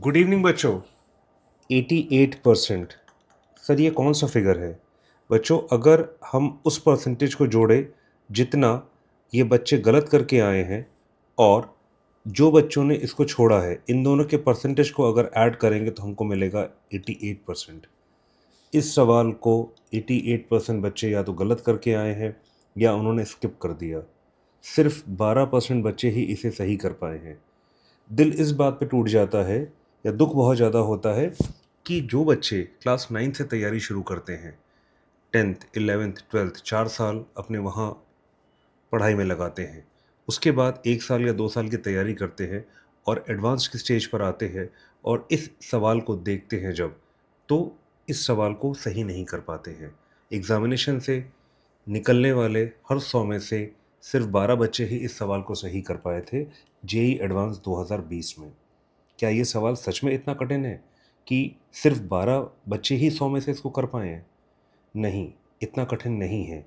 Good evening बच्चों। 88%। Sir ये कौन सा फिगर है? बच्चों अगर हम उस परसेंटेज को जोड़ें जितना ये बच्चे गलत करके आए हैं और जो बच्चों ने इसको छोड़ा है, इन दोनों के परसेंटेज को अगर ऐड करेंगे तो हमको मिलेगा 88%। इस सवाल को 88% बच्चे या तो गलत करके आए हैं या उन्होंने स्किप कर दिया। सिर्फ 12% बच्चे ही इसे सही कर पाए हैं। दिल इस बात पे टूट जाता है या दुख बहुत ज़्यादा होता है कि जो बच्चे क्लास 9 से तैयारी शुरू करते हैं, 10th 11th 12th 4 साल अपने वहाँ पढ़ाई में लगाते हैं, उसके बाद 1 साल या 2 साल की तैयारी करते हैं और एडवांस की स्टेज पर आते हैं और इस सवाल को देखते हैं जब, तो इस सवाल को सही नहीं कर पाते हैं। एग्ज़ामिनेशन से निकलने वाले हर 100 में से सिर्फ 12 बच्चे ही इस सवाल को सही कर पाए थे जेईई एडवांस 2020 में। क्या ये सवाल सच में इतना कठिन है कि सिर्फ 12 बच्चे ही 100 में से इसको कर पाए हैं? नहीं, इतना कठिन नहीं है।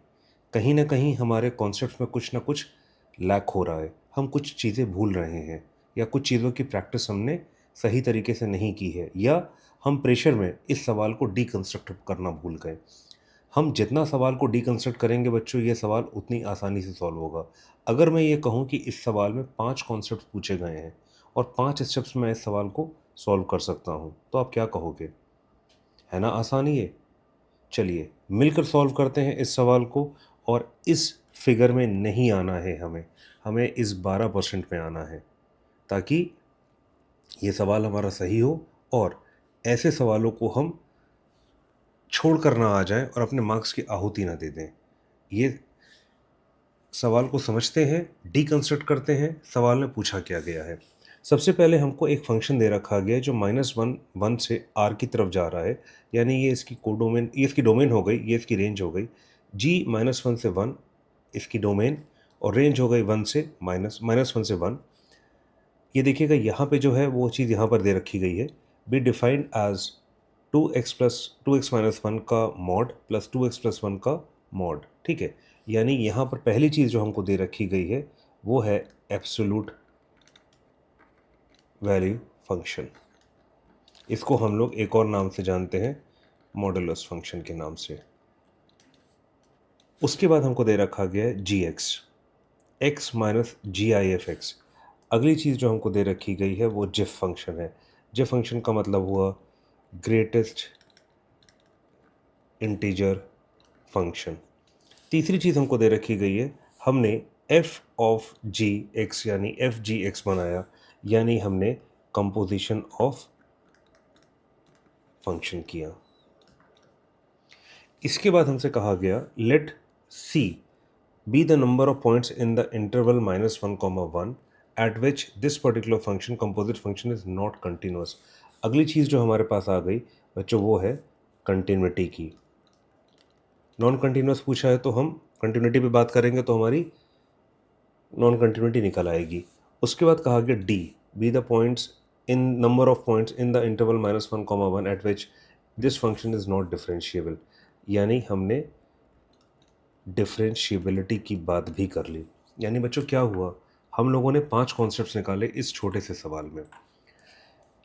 कहीं न कहीं हमारे कॉन्सेप्ट्स में कुछ न कुछ लैक हो रहा है। हम कुछ चीज़ें भूल रहे हैं या कुछ चीज़ों की प्रैक्टिस हमने सही तरीके से नहीं की है या हम प्रेशर में इस सवाल को डीकंस्ट्रक्ट करना भूल गए। हम जितना सवाल को डीकंस्ट्रक्ट करेंगे बच्चों, ये सवाल उतनी आसानी से सॉल्व होगा। अगर मैं ये कहूँ कि इस सवाल में 5 कॉन्सेप्ट पूछे गए हैं और 5 स्टेप्स में इस सवाल को सॉल्व कर सकता हूँ, तो आप क्या कहोगे? है ना आसान ये? चलिए मिलकर सॉल्व करते हैं इस सवाल को और इस फिगर में नहीं आना है हमें, हमें इस 12% में आना है ताकि ये सवाल हमारा सही हो और ऐसे सवालों को हम छोड़ कर ना आ जाएं और अपने मार्क्स की आहुति ना दे दें। ये सवाल को समझते हैं, डीकंस्ट्रक्ट करते हैं, सवाल में पूछा क्या गया है। सबसे पहले हमको एक फंक्शन दे रखा गया है जो -1 1 से r की तरफ जा रहा है, यानी ये इसकी कोडोमेन, ये इसकी डोमेन हो गई, ये इसकी रेंज हो गई। g -1 से 1 इसकी डोमेन और रेंज हो गई 1 से -1 से 1। ये देखिएगा यहाँ पे जो है वो चीज़ यहाँ पर दे रखी गई है, be defined as 2x minus 1 का मॉड प्लस 2x प्लस 1 का मॉड। ठीक है, यानी यहाँ पर पहली चीज़ जो हमको दे रखी गई है वो है एब्सोल्यूट वैल्यू फंक्शन। इसको हम लोग एक और नाम से जानते हैं, मॉडुलस फंक्शन के नाम से। उसके बाद हमको दे रखा गया है gx, x माइनस GIF(x). अगली चीज़ जो हमको दे रखी गई है वो जिफ फंक्शन है। जिफ फंक्शन का मतलब हुआ ग्रेटेस्ट इंटीजर फंक्शन। तीसरी चीज़ हमको दे रखी गई है, हमने f ऑफ gx यानी fgx बनाया, यानी हमने कंपोजिशन ऑफ फंक्शन किया। इसके बाद हमसे कहा गया late c be the number of points in the interval -1, 1 at which this particular function composite function is not continuous। अगली चीज़ जो हमारे पास आ गई बच्चों वो है कंटिन्यूटी की। नॉन कंटिन्यूस पूछा है तो हम कंटिन्यूटी पे बात करेंगे तो हमारी नॉन कंटिन्यूटी निकल आएगी। उसके बाद कहा गया D be the points in number of points in the interval -1, 1 eight which this function is not differentiable, यानी हमने डिफरेंशिएबिलिटी की बात भी कर ली। यानी बच्चों क्या हुआ, हम लोगों ने 5 कॉन्सेप्ट्स निकाले इस छोटे से सवाल में।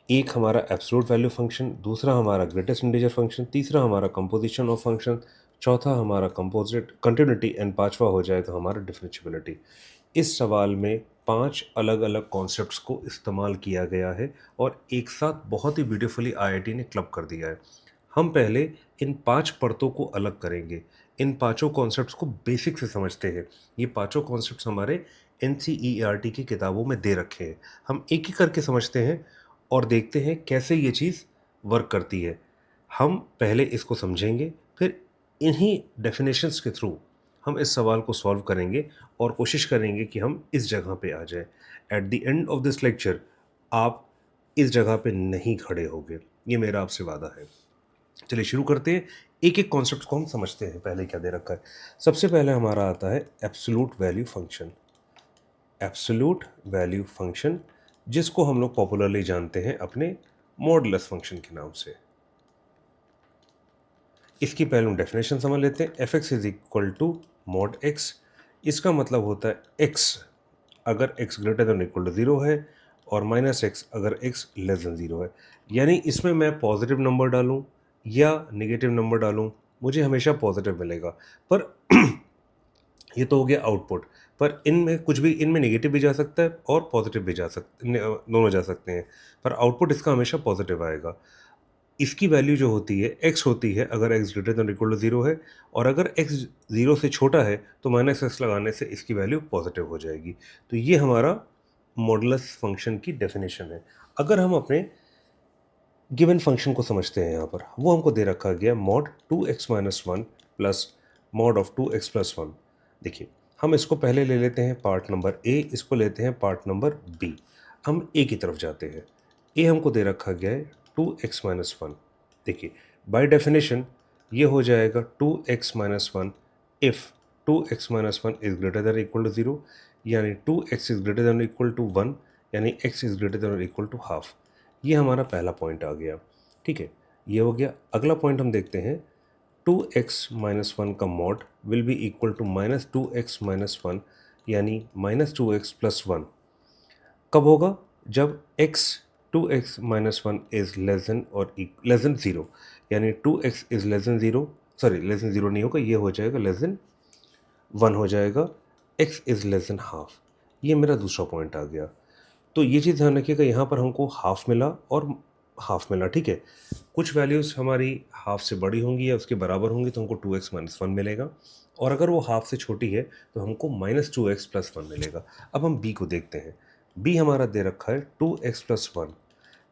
एक हमारा एब्सोल्यूट वैल्यू फंक्शन, दूसरा हमारा ग्रेटेस्ट इंटीजर फंक्शन, तीसरा हमारा कंपोजिशन ऑफ फंक्शन, चौथा हमारा कंपोजिट कंटिन्यूटी एंड पांचवा हो जाए तो हमारा डिफरेंशिएबिलिटी। इस सवाल में 5 अलग अलग कॉन्सेप्ट्स को इस्तेमाल किया गया है और एक साथ बहुत ही ब्यूटीफुली आईआईटी ने क्लब कर दिया है। हम पहले इन 5 परतों को अलग करेंगे। इन पांचों कॉन्सेप्ट्स को बेसिक से समझते हैं। ये पांचों कॉन्सेप्ट्स हमारे एनसीईआरटी की किताबों में दे रखे हैं। हम एक एक करके समझते हैं और देखते हैं कैसे ये चीज़ वर्क करती है। हम पहले इसको समझेंगे, फिर इन्हीं डेफिनेशंस के थ्रू हम इस सवाल को सॉल्व करेंगे और कोशिश करेंगे कि हम इस जगह पे आ जाएं। At the end of this lecture आप इस जगह पे नहीं खड़े होंगे, ये मेरा आपसे वादा है। चलिए शुरू करते हैं। एक एक कॉन्सेप्ट को हम समझते हैं। पहले क्या दे रखा है, सबसे पहले हमारा आता है absolute value function. Absolute value function जिसको हम लोग पॉपुलरली जानते हैं अपने मॉडुलस फंक्शन के नाम से। इसकी पहले हम डेफिनेशन समझ लेते हैं। F X is equal to mod X. इसका मतलब होता है एक्स अगर X greater than equal to 0 है और -x अगर x लेस देन 0 है। यानी इसमें मैं पॉजिटिव नंबर डालूं या नेगेटिव नंबर डालूं, मुझे हमेशा पॉजिटिव मिलेगा। पर ये तो हो गया आउटपुट। पर इनमें कुछ भी, इनमें नेगेटिव भी जा सकता है और पॉजिटिव भी जा सकते, दोनों जा सकते हैं, पर आउटपुट इसका हमेशा पॉजिटिव आएगा। इसकी वैल्यू जो होती है x होती है अगर x greater than equal to 0 है, और अगर x 0 से छोटा है तो -x लगाने से इसकी वैल्यू पॉजिटिव हो जाएगी। तो ये हमारा मॉडुलस फंक्शन की डेफिनेशन है। अगर हम अपने गिवन फंक्शन को समझते हैं, यहाँ पर वो हमको दे रखा गया mod 2x minus 1 plus mod of 2x plus 1। देखिए, हम इसको पहले ले लेते हैं पार्ट नंबर ए, इसको लेते हैं पार्ट नंबर बी। हम ए की तरफ जाते हैं। ए हमको दे रखा गया है 2x माइनस 1। देखिए, बाय डेफिनेशन ये हो जाएगा 2x minus 1 if 2x minus 1 is greater than equal to 0, यानी 2x is greater than equal to 1, यानी x is greater than equal to half. ये हमारा पहला पॉइंट आ गया। ठीक है, ये हो गया। अगला पॉइंट हम देखते हैं, 2x माइनस 1 का mod will be equal to -2x minus 1, यानी -2x प्लस 1। कब होगा? जब x 2x minus 1 is less then और लेस देन 0, यानी 2x is less then 0, sorry less than 0 नहीं होगा, ये हो जाएगा लेस देन 1 हो जाएगा, x is less than half. ये मेरा दूसरा पॉइंट आ गया। तो ये चीज़ ध्यान रखिएगा, यहाँ पर हमको हाफ मिला और हाफ मिला। ठीक है, कुछ वैल्यूज़ हमारी हाफ से बड़ी होंगी या उसके बराबर होंगी तो हमको 2x माइनस 1 मिलेगा, और अगर वो हाफ से छोटी है तो हमको -2x प्लस 1 मिलेगा। अब हम b को देखते हैं। b हमारा दे रखा है 2x प्लस 1।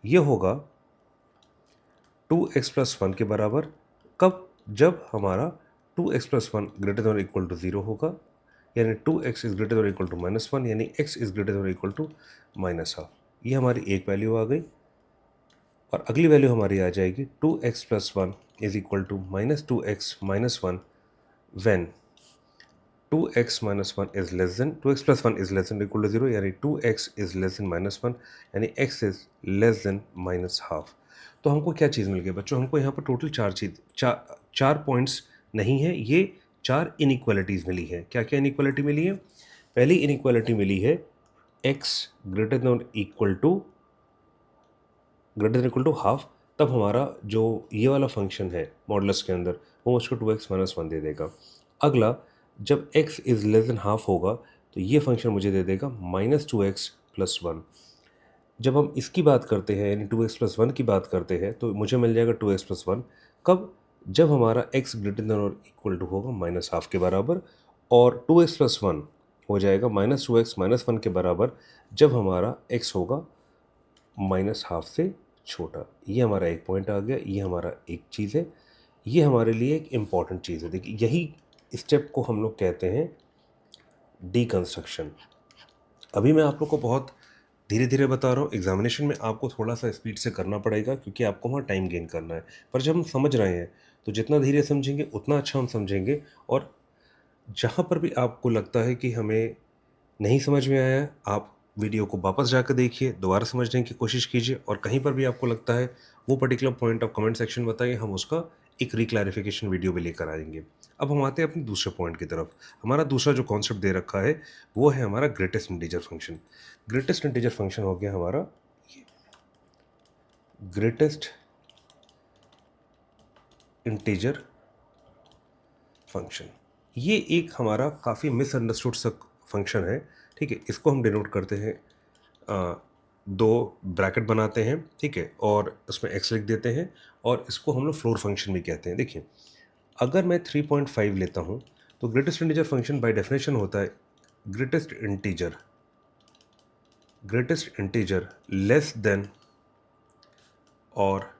ये होगा 2x प्लस 1 के बराबर। कब? जब हमारा 2x plus 1 greater than equal to 0 होगा, यानी 2x is greater than equal to -1, यानी x is greater than equal to minus half. ये हमारी एक वैल्यू आ गई, और अगली वैल्यू हमारी आ जाएगी 2x plus 1 is equal to -2x minus 1 when 2x minus 1 is less than 2x plus 1 is less than equal to 0, यानी 2x इज़ लेस देन -1, यानी x is less than minus half. तो हमको क्या चीज़ मिल गई बच्चों? हमको यहाँ पर टोटल चार पॉइंट्स नहीं है, ये 4 इनइक्वालिटीज़ मिली है। क्या क्या इनइक्वालिटी मिली है? पहली इनइक्वालिटी मिली है x greater than equal to half. तब हमारा जो ये वाला फंक्शन है मॉडुलस के अंदर, वो मुझको 2x माइनस 1 दे देगा। अगला, जब x is less than half होगा तो ये फंक्शन मुझे दे देगा -2x प्लस 1। जब हम इसकी बात करते हैं, यानी 2x प्लस 1 की बात करते हैं, तो मुझे मिल जाएगा 2x प्लस 1। कब? जब हमारा x ग्रेटर देन और इक्वल टू होगा माइनस हाफ के बराबर, और 2x प्लस 1 हो जाएगा -2x माइनस 1 के बराबर जब हमारा x होगा माइनस हाफ से छोटा। ये हमारा एक पॉइंट आ गया, ये हमारा एक चीज़ है, ये हमारे लिए एक इम्पॉर्टेंट चीज़ है। देखिए, यही स्टेप को हम लोग कहते हैं डीकंस्ट्रक्शन। अभी मैं आप लोग को बहुत धीरे धीरे बता रहा हूँ, एग्जामिनेशन में आपको थोड़ा सा स्पीड से करना पड़ेगा क्योंकि आपको वहाँ टाइम गेन करना है। पर जब हम समझ रहे हैं तो जितना धीरे समझेंगे उतना अच्छा हम समझेंगे, और जहाँ पर भी आपको लगता है कि हमें नहीं समझ में आया, आप वीडियो को वापस जाकर देखिए, दोबारा समझने की कोशिश कीजिए, और कहीं पर भी आपको लगता है वो पर्टिकुलर पॉइंट आप कमेंट सेक्शन में बताइए, हम उसका एक रिक्लैरिफिकेशन वीडियो भी लेकर आएंगे। अब हम आते हैं अपने दूसरे पॉइंट की तरफ। हमारा दूसरा जो कॉन्सेप्ट दे रखा है वो है हमारा greatest integer function. Greatest integer function हो गया हमारा ये ग्रेटेस्ट इंटीजर फंक्शन। ये एक हमारा काफ़ी मिसअंडरस्टूड सा फंक्शन है। ठीक है, इसको हम डिनोट करते हैं, दो ब्रैकेट बनाते हैं, ठीक है, और उसमें x लिख देते हैं, और इसको हम लोग फ्लोर फंक्शन भी कहते हैं। देखिए, अगर मैं 3.5 लेता हूँ तो greatest integer function by definition होता है ग्रेटेस्ट इंटीजर लेस देन और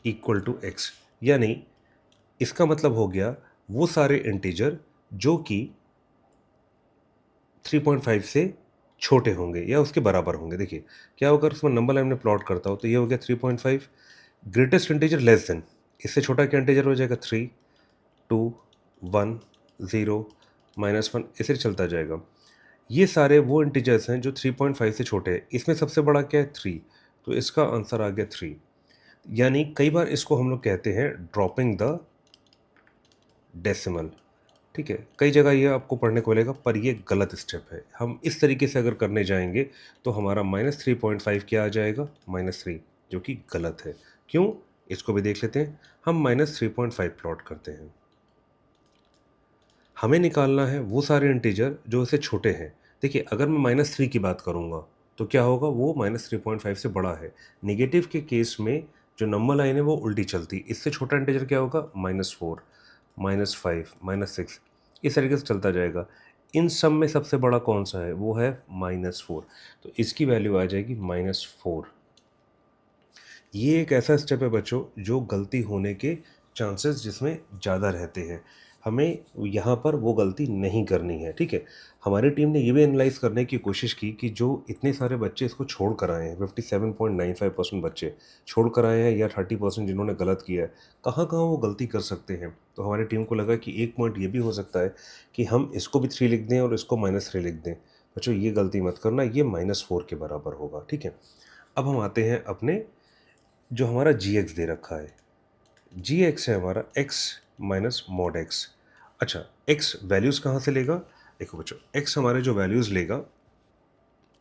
इक्वल टू x, यानी इसका मतलब हो गया वो सारे इंटीजर जो कि 3.5 से छोटे होंगे या उसके बराबर होंगे। देखिए, क्या होगा, उसमें नंबर लाइन में प्लॉट करता हूँ तो ये हो गया 3.5, ग्रेटेस्ट इंटीजर लेस देन, इससे छोटा क्या इंटीजर हो जाएगा 3, 2, 1, 0, -1, ऐसे चलता जाएगा। ये सारे वो इंटीजर्स हैं जो 3.5 से छोटे हैं। इसमें सबसे बड़ा क्या है 3, तो इसका आंसर आ गया 3। यानी कई बार इसको हम लोग कहते हैं ड्रॉपिंग द डेसिमल। ठीक है, कई जगह ये आपको पढ़ने को मिलेगा, पर ये गलत स्टेप है। हम इस तरीके से अगर करने जाएंगे तो हमारा -3.5 क्या आ जाएगा, -3, जो कि गलत है। क्यों, इसको भी देख लेते हैं। हम -3.5 प्लॉट करते हैं, हमें निकालना है वो सारे इंटीजर जो इससे छोटे हैं। देखिए, अगर मैं -3 की बात करूँगा तो क्या होगा, वो -3.5 से बड़ा है। नेगेटिव के केस में जो नंबर लाइन है वो उल्टी चलती, इससे छोटा इंटीजर क्या होगा, -4, -5, -6, इस तरीके से चलता जाएगा। इन सब में सबसे बड़ा कौन सा है, वो है -4, तो इसकी वैल्यू आ जाएगी -4। ये एक ऐसा स्टेप है बच्चों जो गलती होने के चांसेस जिसमें ज़्यादा रहते हैं। हमें यहाँ पर वो गलती नहीं करनी है, ठीक है। हमारी टीम ने ये भी एनालाइज करने की कोशिश की कि जो इतने सारे बच्चे इसको छोड़ कर आए हैं, 57.95% बच्चे छोड़ कर आए हैं, या 30% जिन्होंने गलत किया है, कहाँ कहाँ वो गलती कर सकते हैं। तो हमारी टीम को लगा कि एक पॉइंट ये भी हो सकता है कि हम इसको भी 3 लिख दें और इसको -3 लिख दें। बच्चों, ये गलती मत करना, ये -4 के बराबर होगा, ठीक है। अब हम आते हैं अपने जो हमारा जी एक्स दे रखा है, जी एक्स है हमारा x माइनस मॉड एक्स। अच्छा, x वैल्यूज़ कहाँ से लेगा, देखो बच्चों, x हमारे जो वैल्यूज़ लेगा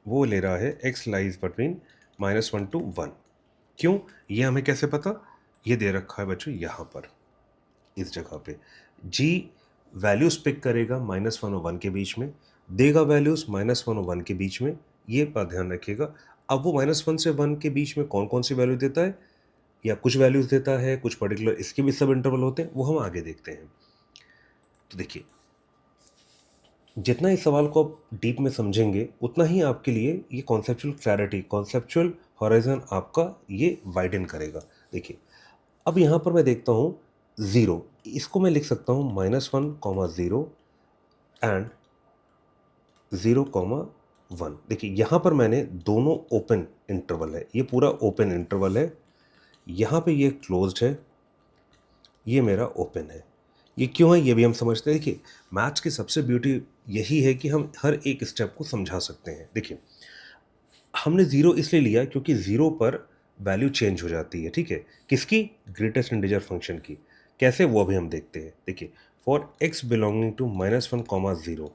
वो ले रहा है x लाइज बिटवीन -1 to 1। क्यों, ये हमें कैसे पता, ये दे रखा है बच्चों यहाँ पर, इस जगह पे g वैल्यूज़ पिक करेगा -1 और 1 के बीच में, देगा वैल्यूज़ -1 और 1 के बीच में, ये बात ध्यान रखिएगा। अब वो -1 से 1 के बीच में कौन कौन सी वैल्यू देता है, या कुछ वैल्यूज़ देता है, कुछ पर्टिकुलर इसके भी सब इंटरवल होते हैं, वो हम आगे देखते हैं। तो देखिए, जितना इस सवाल को आप डीप में समझेंगे उतना ही आपके लिए ये कॉन्सेप्चुअल क्लैरिटी, कॉन्सेप्चुअल हॉराइजन आपका ये वाइडन करेगा। देखिए, अब यहाँ पर मैं देखता हूँ 0, इसको मैं लिख सकता हूँ -1, 0 एंड 0, 1। देखिए, यहाँ पर मैंने दोनों ओपन इंटरवल है, ये पूरा ओपन इंटरवल है, यहाँ पे ये क्लोज्ड है, ये मेरा ओपन है। ये क्यों है ये भी हम समझते हैं। देखिए, मैथ्स की सबसे ब्यूटी यही है कि हम हर एक स्टेप को समझा सकते हैं। देखिए, हमने ज़ीरो इसलिए लिया क्योंकि ज़ीरो पर वैल्यू चेंज हो जाती है, ठीक है। किसकी, ग्रेटेस्ट इंटीजर फंक्शन की। कैसे, वो अभी हम देखते हैं। देखिए, for x belonging to -1, 0,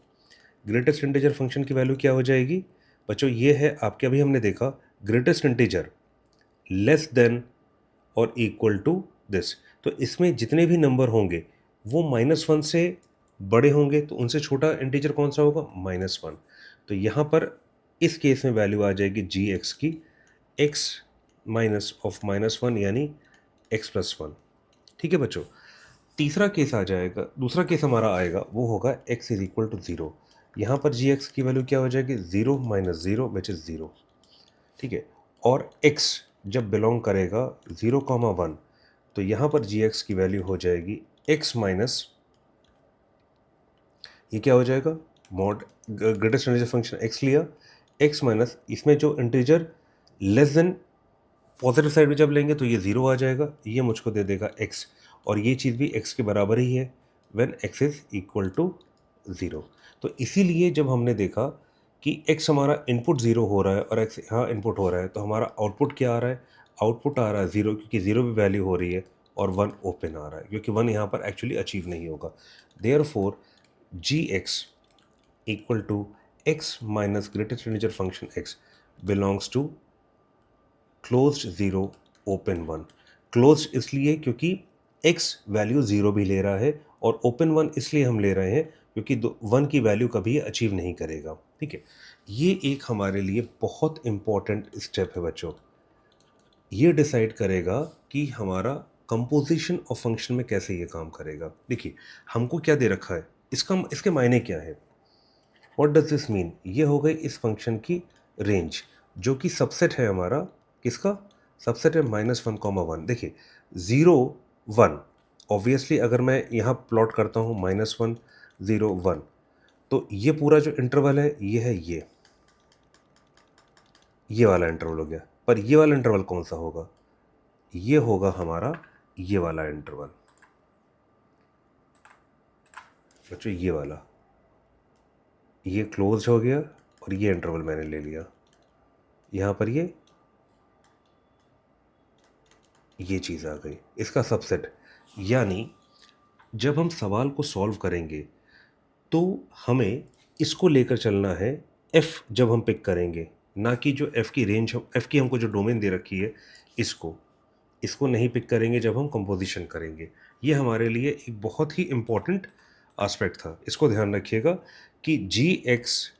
greatest integer function की वैल्यू क्या हो जाएगी बच्चों, ये है आपके, अभी हमने देखा, ग्रेटेस्ट इंटीजर लेस देन और इक्वल टू दिस। तो इसमें जितने भी नंबर होंगे वो -1 से बड़े होंगे, तो उनसे छोटा इंटीजर कौन सा होगा, -1। तो यहाँ पर इस केस में वैल्यू आ जाएगी जी एक्स की, x माइनस ऑफ -1 यानी x+1, ठीक है बच्चों। तीसरा केस आ जाएगा, दूसरा केस हमारा आएगा, वो होगा x इज इक्वल टू 0। यहाँ पर जी एक्स की वैल्यू क्या हो जाएगी, 0 - 0 विच इज़ 0, ठीक है। और x जब बिलोंग करेगा 0, 1, तो यहाँ पर जी एक्स की वैल्यू हो जाएगी x माइनस, ये क्या हो जाएगा, mod greatest integer function x लिया, x माइनस इसमें जो integer less than positive side में जब लेंगे तो ये 0 आ जाएगा, ये मुझको दे देगा x, और ये चीज़ भी x के बराबर ही है when x is equal to 0। तो इसीलिए जब हमने देखा कि x हमारा इनपुट 0 हो रहा है और x यहाँ इनपुट हो रहा है, तो हमारा आउटपुट क्या आ रहा है, आउटपुट आ रहा है 0, क्योंकि 0 भी वैल्यू हो रही है, और 1 ओपन आ रहा है, क्योंकि 1 यहाँ पर एक्चुअली अचीव नहीं होगा। Therefore G X equal to x minus greatest integer function x belongs to closed 0 open 1। Closed इसलिए क्योंकि x वैल्यू 0 भी ले रहा है, और ओपन 1 इसलिए हम ले रहे हैं क्योंकि 1 की वैल्यू कभी अचीव नहीं करेगा, ठीक है। ये एक हमारे लिए बहुत इंपॉर्टेंट स्टेप है बच्चों, ये डिसाइड करेगा कि हमारा कंपोजिशन ऑफ फंक्शन में कैसे ये काम करेगा। देखिए, हमको क्या दे रखा है, इसके मायने क्या है, व्हाट डज दिस मीन, ये हो गई इस फंक्शन की रेंज, जो कि सबसेट है हमारा, किसका सबसेट है, -1, 1। देखिए, 0, 1, ऑब्वियसली अगर मैं यहाँ प्लॉट करता हूँ -1, 0, 1, तो ये पूरा जो इंटरवल है ये है, ये वाला इंटरवल हो गया। पर ये वाला इंटरवल कौन सा होगा, ये होगा हमारा ये वाला इंटरवल बच्चों, ये वाला, ये क्लोज हो गया और ये इंटरवल मैंने ले लिया, यहाँ पर ये चीज़ आ गई, इसका सबसेट। यानी जब हम सवाल को सॉल्व करेंगे तो हमें इसको लेकर चलना है एफ जब हम पिक करेंगे, ना कि जो एफ की रेंज, एफ की हमको जो डोमेन दे रखी है इसको इसको नहीं पिक करेंगे जब हम कंपोजिशन करेंगे। ये हमारे लिए एक बहुत ही इम्पोर्टेंट एस्पेक्ट था, इसको ध्यान रखिएगा कि g x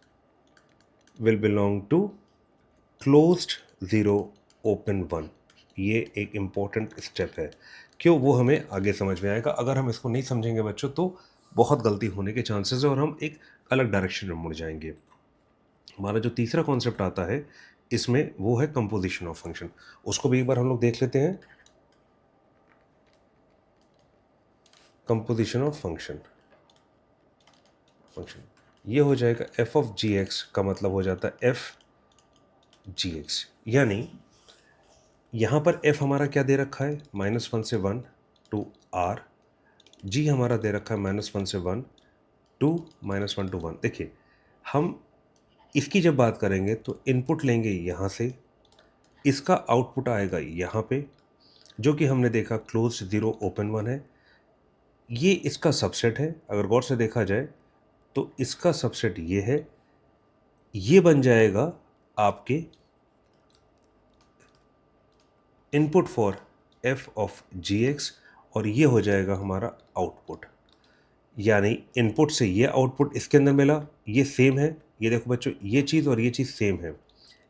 will belong to closed zero open one. ये एक इम्पॉर्टेंट स्टेप है। क्यों, वो हमें आगे समझ में आएगा। अगर हम इसको नहीं समझेंगे बच्चों तो बहुत गलती होने के चांसेस है और हम एक अलग डायरेक्शन में मुड़ जाएंगे। हमारा जो तीसरा कॉन्सेप्ट आता है इसमें वो है कंपोजिशन ऑफ फंक्शन। उसको भी एक बार हम लोग देख लेते हैं। कंपोजिशन ऑफ फंक्शन ये हो जाएगा एफ ऑफ जी एक्स का मतलब हो जाता है एफ जी एक्स, यानी यहाँ पर f हमारा क्या दे रखा है, -1 से 1 टू r, g हमारा दे रखा है -1 से 1 टू -1 टू 1। देखिए हम इसकी जब बात करेंगे तो इनपुट लेंगे यहाँ से, इसका आउटपुट आएगा यहाँ पे, जो कि हमने देखा क्लोज ज़ीरो ओपन वन है। ये इसका सबसेट है, अगर गौर से देखा जाए तो इसका सबसेट ये है, ये बन जाएगा आपके input for F of ji X और ये हो जाएगा हमारा आउटपुट। यानी इनपुट से ये आउटपुट इसके अंदर मिला, ये सेम है। ये देखो बच्चों, ये चीज़ और ये चीज़ सेम है,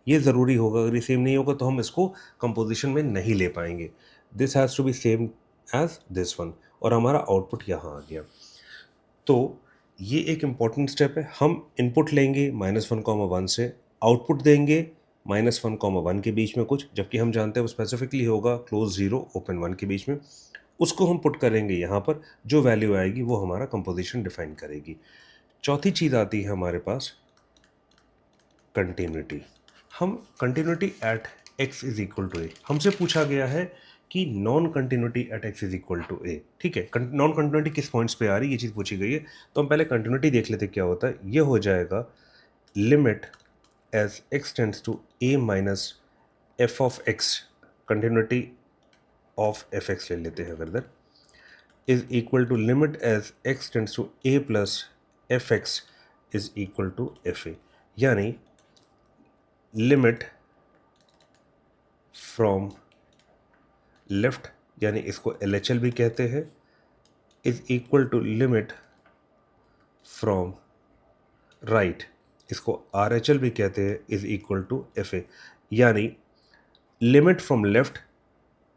ये ज़रूरी होगा। अगर ये सेम नहीं होगा तो हम इसको कंपोजिशन में नहीं ले पाएंगे। This has to be same as this one, और हमारा आउटपुट यहाँ आ गया। तो ये एक इम्पॉर्टेंट स्टेप है। हम इनपुट लेंगे -1, 1 से, आउटपुट देंगे -1, 1 के बीच में कुछ, जबकि हम जानते हैं वो स्पेसिफिकली होगा क्लोज ज़ीरो ओपन वन के बीच में। उसको हम पुट करेंगे यहाँ पर, जो वैल्यू आएगी वो हमारा कंपोजिशन डिफाइन करेगी। चौथी चीज़ आती है हमारे पास कंटिन्यूटी। हम continuity at x is equal to a, हमसे पूछा गया है कि non continuity at x is equal to a. ठीक है, नॉन कंटिन्यूटी किस पॉइंट्स पे आ रही है ये चीज़ पूछी गई है। तो हम पहले कंटिन्यूटी देख लेते क्या होता है। ये हो जाएगा limit as x tends to a minus F of X, continuity of F X ले लेते हैं अगर is equal to limit as x tends to a plus fx is equal to fa, यानी लिमिट फ्रॉम लेफ्ट, यानी इसको LHL भी कहते हैं, is equal to limit from right, इसको RHL भी कहते हैं, इज इक्वल टू FA। यानी लिमिट फ्रॉम लेफ्ट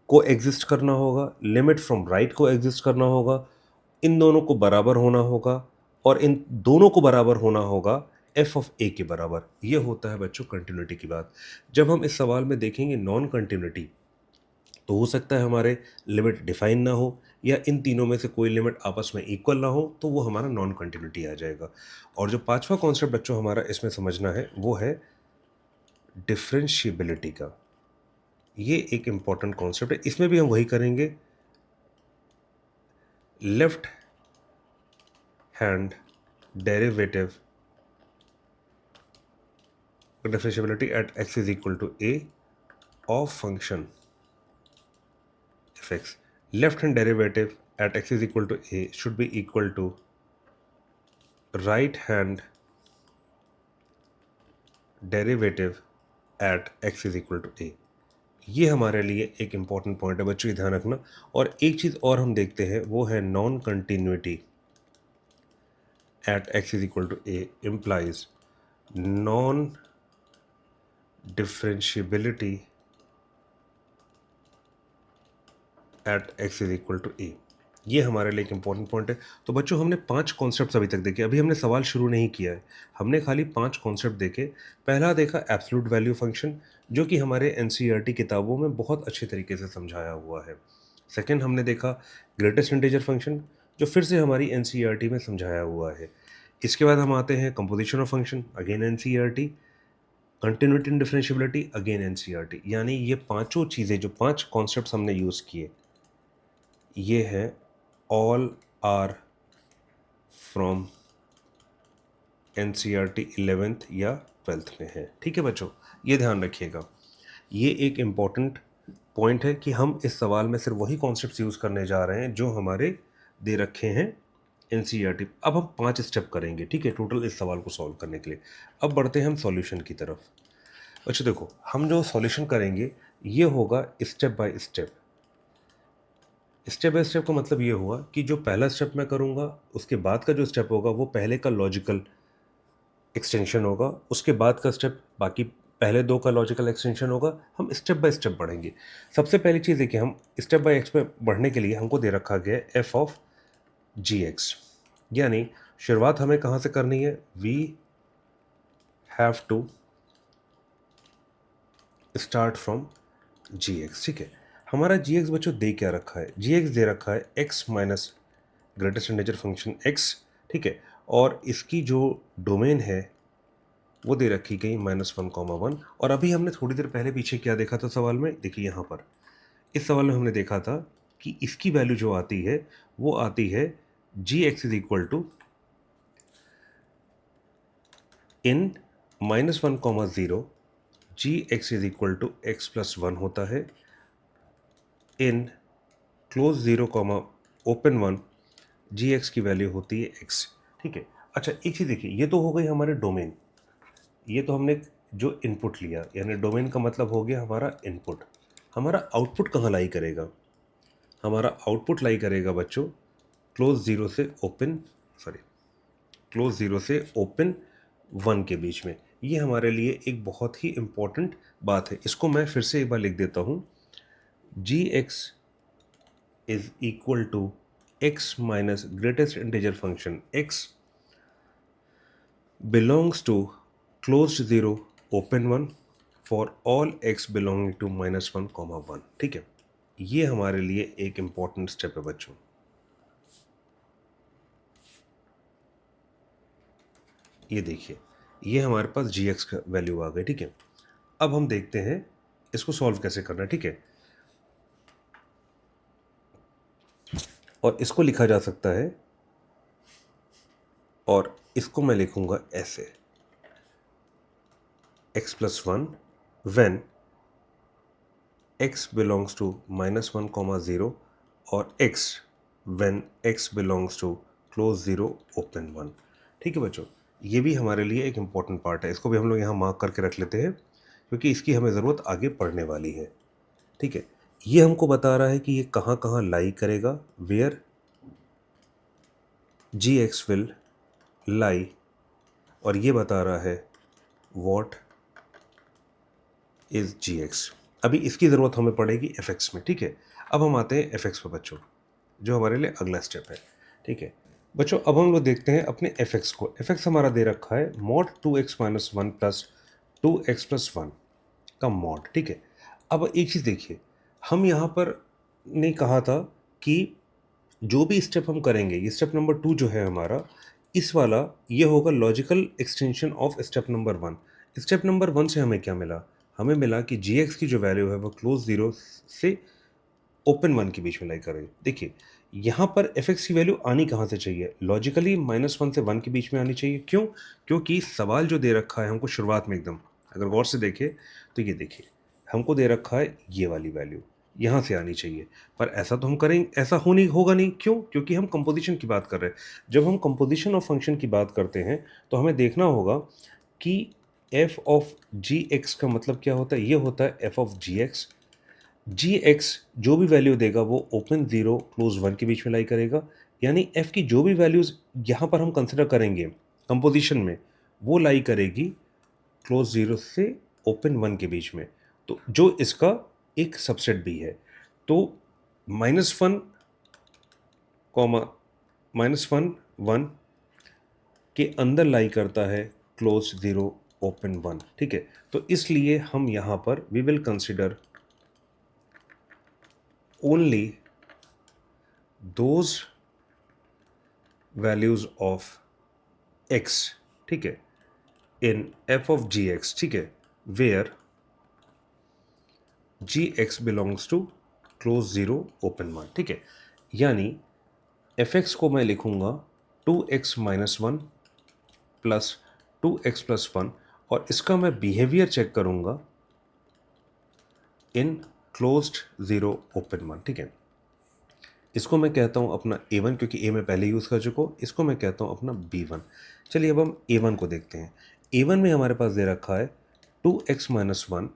को एग्जिस्ट करना होगा, लिमिट फ्रॉम राइट को एग्जिस्ट करना होगा, इन दोनों को बराबर होना होगा, और इन दोनों को बराबर होना होगा एफ ऑफ ए के बराबर। ये होता है बच्चों कंटिन्यूटी की बात। जब हम इस सवाल में देखेंगे नॉन कंटिन्यूटी, तो हो सकता है हमारे लिमिट डिफाइन ना हो, या इन तीनों में से कोई लिमिट आपस में इक्वल ना हो, तो वो हमारा नॉन कंटिन्यूटी आ जाएगा। और जो पांचवा कॉन्सेप्ट बच्चों हमारा इसमें समझना है वो है डिफरेंशिएबिलिटी का। ये एक इंपॉर्टेंट कॉन्सेप्ट है, इसमें भी हम वही करेंगे, left hand derivative differentiability at x is equal to a of function fx. Left hand derivative at x is equal to a should be equal to right hand derivative at x is equal to a। ये हमारे लिए एक important point है बच्चों, ये ध्यान रखना। और एक चीज़ और हम देखते हैं वो है non continuity at x is equal to a implies non differentiability at x is equal to a. ये हमारे लिए एक इंपॉर्टेंट पॉइंट है। तो बच्चों हमने 5 कॉन्सेप्ट्स अभी तक देखे, अभी हमने सवाल शुरू नहीं किया है, हमने खाली 5 कॉन्सेप्ट देखे। पहला देखा एब्सोल्यूट वैल्यू फंक्शन, जो कि हमारे एनसीईआरटी किताबों में बहुत अच्छे तरीके से समझाया हुआ है। सेकेंड हमने देखा ग्रेटेस्ट इंटीजर फंक्शन, जो फिर से हमारी एनसीईआरटी में समझाया हुआ है। इसके बाद हम आते हैं composition of function, again NCERT, continuity and differentiability, again NCERT. यानी ये पांचों चीज़ें, जो 5 कॉन्सेप्ट्स हमने यूज़ किए, ये है all are from NCERT 11th या 12th में है। ठीक है बच्चों, ये ध्यान रखिएगा। ये एक इम्पॉर्टेंट पॉइंट है कि हम इस सवाल में सिर्फ वही कॉन्सेप्ट्स यूज़ करने जा रहे हैं जो हमारे दे रखे हैं एनसीईआरटी। अब हम 5 स्टेप करेंगे, ठीक है, टोटल इस सवाल को सॉल्व करने के लिए। अब बढ़ते हैं हम सॉल्यूशन की तरफ। अच्छा देखो, हम जो सॉल्यूशन करेंगे ये होगा step by step. Step by step का मतलब ये हुआ कि जो पहला स्टेप मैं करूँगा, उसके बाद का जो स्टेप होगा वो पहले का लॉजिकल एक्सटेंशन होगा, उसके बाद का स्टेप बाकी पहले दो का लॉजिकल एक्सटेंशन होगा। हम स्टेप बाय स्टेप बढ़ेंगे। सबसे पहली चीज़ देखिए, हम स्टेप बाय एक्स में बढ़ने के लिए हमको दे रखा गया है एफ ऑफ जी एक्स, यानी शुरुआत हमें कहाँ से करनी है, we have to start from g x, ठीक है। हमारा जी एक्स बच्चों दे क्या रखा है, जी एक्स दे रखा है x minus greatest integer function x, ठीक है। और इसकी जो डोमेन है वो दे रखी गई -1, और अभी हमने थोड़ी देर पहले पीछे क्या देखा था सवाल में, देखिए यहाँ पर इस सवाल में हमने देखा था कि इसकी वैल्यू जो आती है वो आती है g x is equal to in -1, 0 g x is equal to x plus 1 होता है, in close 0, open 1 g x की वैल्यू होती है एक्स, ठीक है। अच्छा एक चीज़ देखिए, ये तो हो गई हमारे डोमेन, ये तो हमने जो इनपुट लिया, यानी डोमेन का मतलब हो गया हमारा इनपुट। हमारा आउटपुट कहाँ लाई करेगा, हमारा आउटपुट लाई करेगा बच्चों क्लोज 0 से ओपन, सॉरी, क्लोज 0 से ओपन 1 के बीच में। ये हमारे लिए एक बहुत ही इम्पॉर्टेंट बात है, इसको मैं फिर से एक बार लिख देता हूँ। G x is equal to x minus greatest integer function x belongs to closed 0 open 1 for all x belonging to -1, 1, ठीक है। ये हमारे लिए एक इंपॉर्टेंट स्टेप है बच्चों। ये देखिए, ये हमारे पास जी एक्स का वैल्यू आ गई, ठीक है। अब हम देखते हैं इसको सॉल्व कैसे करना है, ठीक है। और इसको लिखा जा सकता है, और इसको मैं लिखूंगा ऐसे, x plus 1 when x belongs to -1, 0 और x when x belongs to close 0 open 1, ठीक है बच्चों। ये भी हमारे लिए एक इम्पॉर्टेंट पार्ट है, इसको भी हम लोग यहाँ मार्क करके रख लेते हैं क्योंकि इसकी हमें ज़रूरत आगे पढ़ने वाली है, ठीक है। ये हमको बता रहा है कि ये कहाँ कहाँ लाई करेगा, where g x will lie, और ये बता रहा है वॉट इज जी एक्स। अभी इसकी ज़रूरत हमें पड़ेगी एफ एक्स में, ठीक है। अब हम आते हैं एफ एक्स पर बच्चों, जो हमारे लिए अगला स्टेप है, ठीक है। बच्चों अब हम लोग देखते हैं अपने एफ एक्स को। एफ एक्स हमारा दे रखा है mod 2x minus 1 plus 2x plus 1 का मॉड, ठीक है। अब एक चीज़ देखिए, हम यहाँ पर ने कहा था कि जो भी स्टेप हम करेंगे, ये स्टेप नंबर 2 जो है हमारा, इस वाला ये होगा logical extension of step number 1। Step number 1 से हमें क्या मिला, हमें मिला कि जी एक्स की जो वैल्यू है वो क्लोज 0 से ओपन 1 के बीच में लाई करें। देखिए यहाँ पर एफ एक्स की वैल्यू आनी कहाँ से चाहिए, लॉजिकली -1 से 1 के बीच में आनी चाहिए। क्यों, क्योंकि सवाल जो दे रखा है हमको शुरुआत में, एकदम अगर गौर से देखें तो ये देखिए हमको दे रखा है ये वाली वैल्यू यहाँ से आनी चाहिए, पर ऐसा तो हम करेंगे, ऐसा होगा नहीं। क्यों, क्योंकि हम कंपोजिशन की बात कर रहे हैं। जब हम कंपोजिशन ऑफ फंक्शन की बात करते हैं तो हमें देखना होगा कि एफ ऑफ जी एक्स का मतलब क्या होता है, ये होता है f of ji x. G x जो भी वैल्यू देगा वो ओपन 0 क्लोज 1 के बीच में लाई करेगा, यानी एफ की जो भी वैल्यूज़ यहाँ पर हम कंसिडर करेंगे कंपोजिशन में, वो लाई करेगी क्लोज 0 से ओपन 1 के बीच में, तो जो इसका एक सबसेट भी है। तो -1, -1 के अंदर लाई करता है क्लोज 0 ओपन 1, ठीक है। तो इसलिए हम यहाँ पर we will consider only those values of x, ठीक है, in f of gx, ठीक है, where gx belongs to close 0 open 1, ठीक है। यानी fx को मैं लिखूंगा 2x minus 1 plus 2x plus 1, और इसका मैं बिहेवियर चेक करूंगा इन क्लोज्ड 0 ओपन 1, ठीक है। इसको मैं कहता हूँ अपना a1 क्योंकि a मैं पहले यूज़ कर चुका हूँ, इसको मैं कहता हूँ अपना b1। चलिए अब हम a1 को देखते हैं। a1 में हमारे पास दे रखा है 2x माइनस 1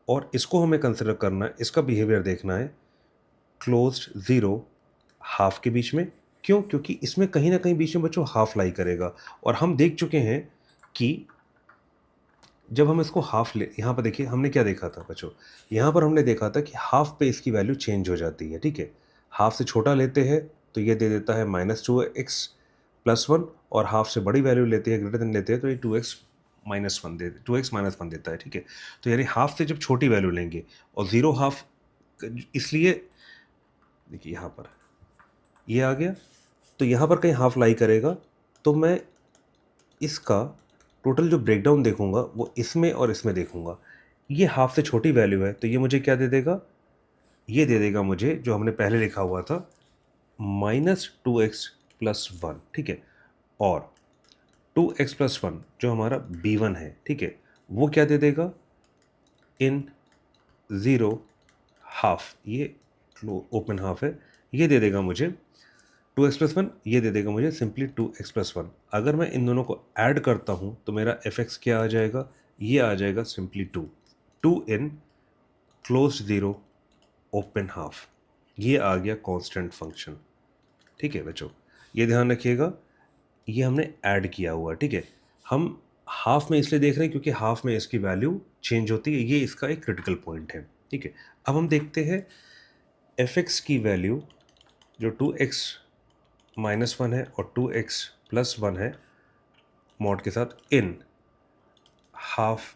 और इसको हमें कंसिडर करना है, इसका बिहेवियर देखना है क्लोज्ड ज़ीरो हाफ के बीच में। क्यों? क्योंकि इसमें कहीं ना कहीं बीच में बच्चों हाफ लाई करेगा और हम देख चुके हैं कि जब हम इसको हाफ ले, यहाँ पर देखिए हमने क्या देखा था बच्चों, यहाँ पर हमने देखा था कि हाफ पे इसकी वैल्यू चेंज हो जाती है, ठीक है। हाफ से छोटा लेते हैं तो ये दे देता है -2x प्लस 1 और हाफ से बड़ी वैल्यू लेते हैं, ग्रेटर देन लेते हैं तो ये 2x माइनस 1 देता है, ठीक है। तो यानी हाफ से जब छोटी वैल्यू लेंगे और ज़ीरो हाफ, इसलिए देखिए यहाँ पर ये आ गया, तो यहाँ पर कहीं हाफ लाई करेगा तो मैं इसका टोटल जो ब्रेकडाउन देखूंगा वो इसमें और इसमें देखूंगा। ये हाफ से छोटी वैल्यू है तो ये मुझे क्या दे देगा, ये दे देगा मुझे जो हमने पहले लिखा हुआ था -2x प्लस 1, ठीक है। और 2x प्लस 1 जो हमारा b1 है, ठीक है, वो क्या दे देगा इन ज़ीरो हाफ, ये ओपन हाफ है, ये दे देगा मुझे 2x प्लस 1, ये दे देगा मुझे सिंपली 2x प्लस 1। अगर मैं इन दोनों को ऐड करता हूँ तो मेरा fx क्या आ जाएगा, ये आ जाएगा simply 2 in close zero open half. ये आ गया कांस्टेंट फंक्शन, ठीक है बच्चों। ये ध्यान रखिएगा, ये हमने ऐड किया हुआ, ठीक है। हम हाफ में इसलिए देख रहे हैं क्योंकि हाफ में इसकी वैल्यू चेंज होती है, ये इसका एक क्रिटिकल पॉइंट है, ठीक है। अब हम देखते हैं fx की वैल्यू जो 2x माइनस 1 है और 2x प्लस 1 है मॉड के साथ in half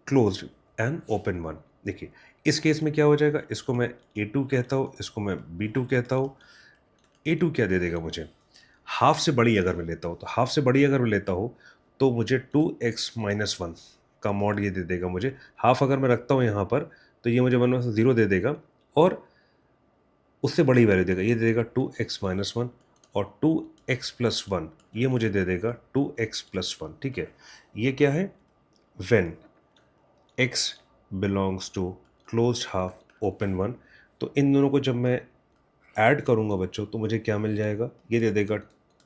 closed end open 1। देखिए इस केस में क्या हो जाएगा, इसको मैं a2 कहता हूँ, इसको मैं b2 कहता हूँ। a2 क्या दे देगा मुझे, हाफ से बड़ी अगर मैं लेता हूँ तो हाफ से बड़ी अगर मैं लेता हूँ तो मुझे 2x माइनस 1 का मॉड ये दे देगा मुझे। हाफ अगर मैं रखता हूँ यहाँ पर तो ये मुझे 1 0 दे देगा और उससे बड़ी वैल्यू देगा, ये दे देगा 2x माइनस 1 और 2x प्लस 1 ये मुझे दे देगा 2x प्लस 1, ठीक है। ये क्या है, when x belongs to closed half open 1। तो इन दोनों को जब मैं ऐड करूँगा बच्चों तो मुझे क्या मिल जाएगा, ये दे देगा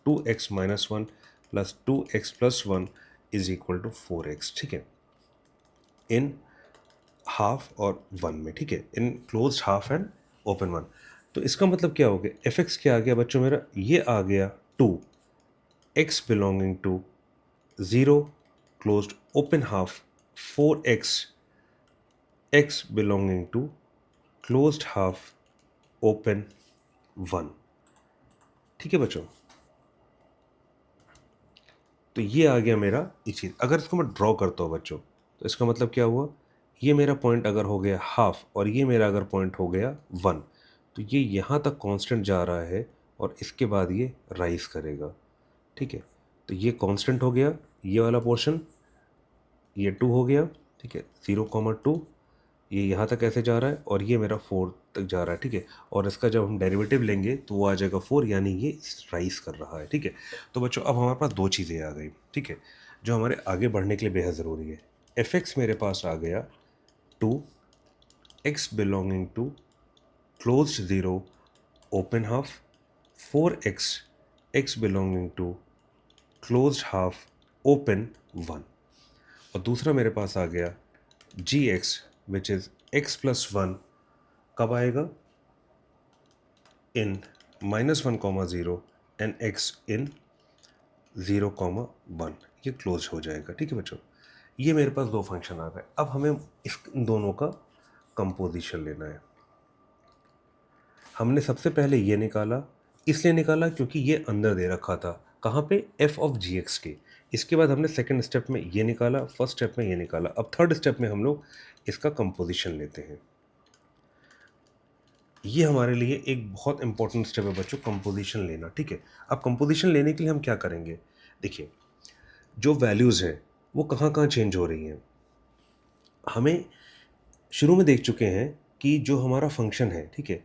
2x minus 1 plus 2x plus 1 is equal to 4x, ठीक है, इन हाफ और 1 में, ठीक है, इन क्लोज्ड हाफ एंड ओपन 1। तो इसका मतलब क्या हो गया, fx क्या आ गया बच्चों मेरा, ये आ गया 2x belonging to 0 closed open half 4x x belonging to closed half open 1, ठीक है बच्चों। तो ये आ गया मेरा ये चीज़। अगर इसको मैं ड्रॉ करता हूँ बच्चों तो इसका मतलब क्या हुआ, ये मेरा पॉइंट अगर हो गया हाफ और ये मेरा अगर पॉइंट हो गया 1 तो ये यहाँ तक कांस्टेंट जा रहा है और इसके बाद ये राइज करेगा, ठीक है। तो ये कांस्टेंट हो गया, ये वाला पोर्शन, ये 2 हो गया, ठीक है, 0,2 ये यहाँ तक ऐसे जा रहा है और ये मेरा 4 तक जा रहा है, ठीक है। और इसका जब हम डेरिवेटिव लेंगे तो वो आ जाएगा 4, यानी ये राइज कर रहा है, ठीक है। तो बच्चों अब हमारे पास दो चीज़ें आ गई, ठीक है, जो हमारे आगे बढ़ने के लिए बेहद ज़रूरी है। fx मेरे पास आ गया 2x belonging to closed zero open half, 4x x belonging to closed half open 1। और दूसरा मेरे पास आ गया gx which is x plus 1 कब आएगा, इन -1,0 एंड x इन 0,1, ये क्लोज हो जाएगा, ठीक है बच्चों। ये मेरे पास दो फंक्शन आ गए। अब हमें इस दोनों का कंपोजिशन लेना है। हमने सबसे पहले ये निकाला, इसलिए निकाला क्योंकि ये अंदर दे रखा था, कहाँ पे, f ऑफ gx के। इसके बाद हमने सेकंड स्टेप में ये निकाला, फर्स्ट स्टेप में ये निकाला। अब थर्ड स्टेप में हम लोग इसका कंपोजिशन लेते हैं। ये हमारे लिए एक बहुत इंपॉर्टेंट स्टेप है बच्चों, कंपोजिशन लेना, ठीक है। अब कंपोजिशन लेने के लिए हम क्या करेंगे, देखिए जो वैल्यूज़ हैं वो कहाँ कहाँ चेंज हो रही हैं। हमें शुरू में देख चुके हैं कि जो हमारा फंक्शन है, ठीक है,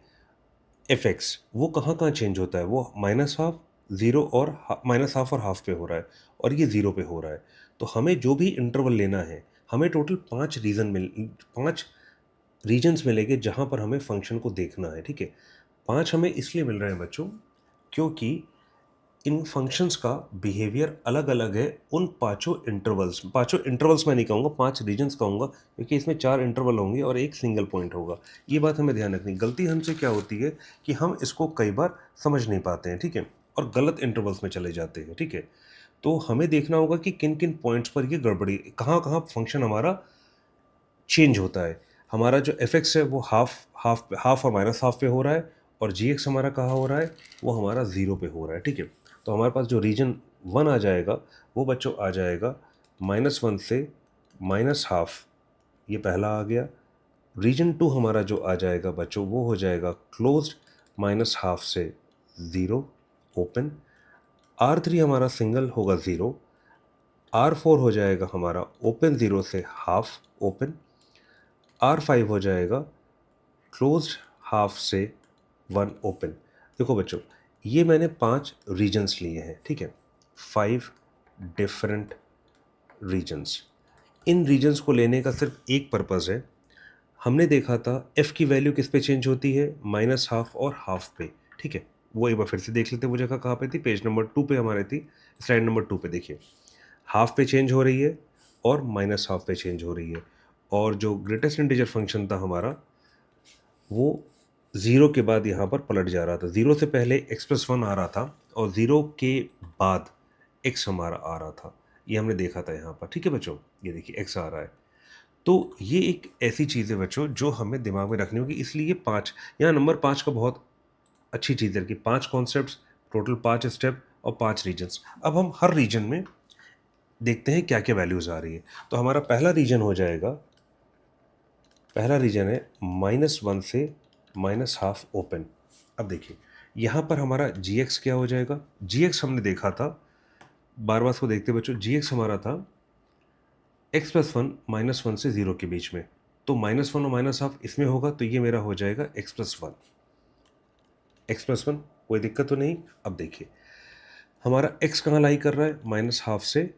fx, वो कहाँ कहाँ चेंज होता है, वो -1/2 0 और -1/2 और हाफ पे हो रहा है और ये 0 पे हो रहा है। तो हमें जो भी इंटरवल लेना है, हमें टोटल 5 रीजन्स मिलेंगे जहाँ पर हमें फंक्शन को देखना है, ठीक है। 5 हमें इसलिए मिल रहे हैं बच्चों क्योंकि इन फंक्शंस का बिहेवियर अलग अलग है उन पांचों इंटरवल्स मैं नहीं कहूँगा, 5 रीजन्स कहूँगा, क्योंकि इसमें 4 इंटरवल होंगे और एक सिंगल पॉइंट होगा। ये बात हमें ध्यान रखनी। गलती हमसे क्या होती है कि हम इसको कई बार समझ नहीं पाते हैं, ठीक है, और गलत इंटरवल्स में चले जाते हैं, ठीक है। तो हमें देखना होगा कि किन किन पॉइंट्स पर ये गड़बड़ी, कहाँ कहाँ फंक्शन हमारा चेंज होता है। हमारा जो एफ एक्स है वो हाफ और माइनस हाफ पे हो रहा है, और जी एक्स हमारा कहाँ हो रहा है, वो हमारा ज़ीरो पे हो रहा है, ठीक है। तो हमारे पास जो रीजन 1 आ जाएगा वो बच्चों आ जाएगा -1 से -हाफ, ये पहला आ गया। रीजन 2 हमारा जो आ जाएगा बच्चों वो हो जाएगा क्लोज्ड -हाफ से 0 ओपन। R3 हमारा सिंगल होगा 0। R4 हो जाएगा हमारा ओपन 0 से हाफ ओपन। R5 हो जाएगा क्लोज्ड हाफ से 1 ओपन। देखो बच्चों, ये मैंने 5 रीजन्स लिए हैं, ठीक है, 5 डिफरेंट रीजन्स। इन रीजन्स को लेने का सिर्फ एक पर्पज़ है। हमने देखा था f की वैल्यू किस पे चेंज होती है, -हाफ और हाफ पे, ठीक है। वो एक बार फिर से देख लेते हैं, वो जगह कहाँ पे थी, पेज नंबर 2 पे हमारे थी, स्लाइड नंबर 2 पे देखिए। हाफ पे चेंज हो रही है और -हाफ पे चेंज हो रही है, और जो ग्रेटेस्ट इंटीजर फंक्शन था हमारा वो 0 के बाद यहाँ पर पलट जा रहा था। 0 से पहले x+1 आ रहा था और 0 के बाद x हमारा आ रहा था। ये हमने देखा था यहाँ पर, ठीक है बच्चों। ये देखिए x आ रहा है। तो ये एक ऐसी चीज़ है बच्चों जो हमें दिमाग में रखनी होगी, इसलिए 5 यहाँ नंबर 5 का बहुत अच्छी चीज़ है कि 5 कॉन्सेप्ट्स, टोटल 5 स्टेप और 5 रीजन्स। अब हम हर रीजन में देखते हैं क्या क्या वैल्यूज़ आ रही है। तो हमारा पहला रीजन हो जाएगा, पहला रीजन है -1 से -हाफ ओपन। अब देखिए यहाँ पर हमारा जी एक्स क्या हो जाएगा। जी एक्स हमने देखा था, बार बार इसको देखते बच्चों, जी एक्स हमारा था x+1 -1 से 0 के बीच में। तो -1 और -हाफ इसमें होगा, तो ये मेरा हो जाएगा x+1। x+1 कोई दिक्कत तो नहीं। अब देखिए हमारा x कहाँ लाई कर रहा है, -हाफ से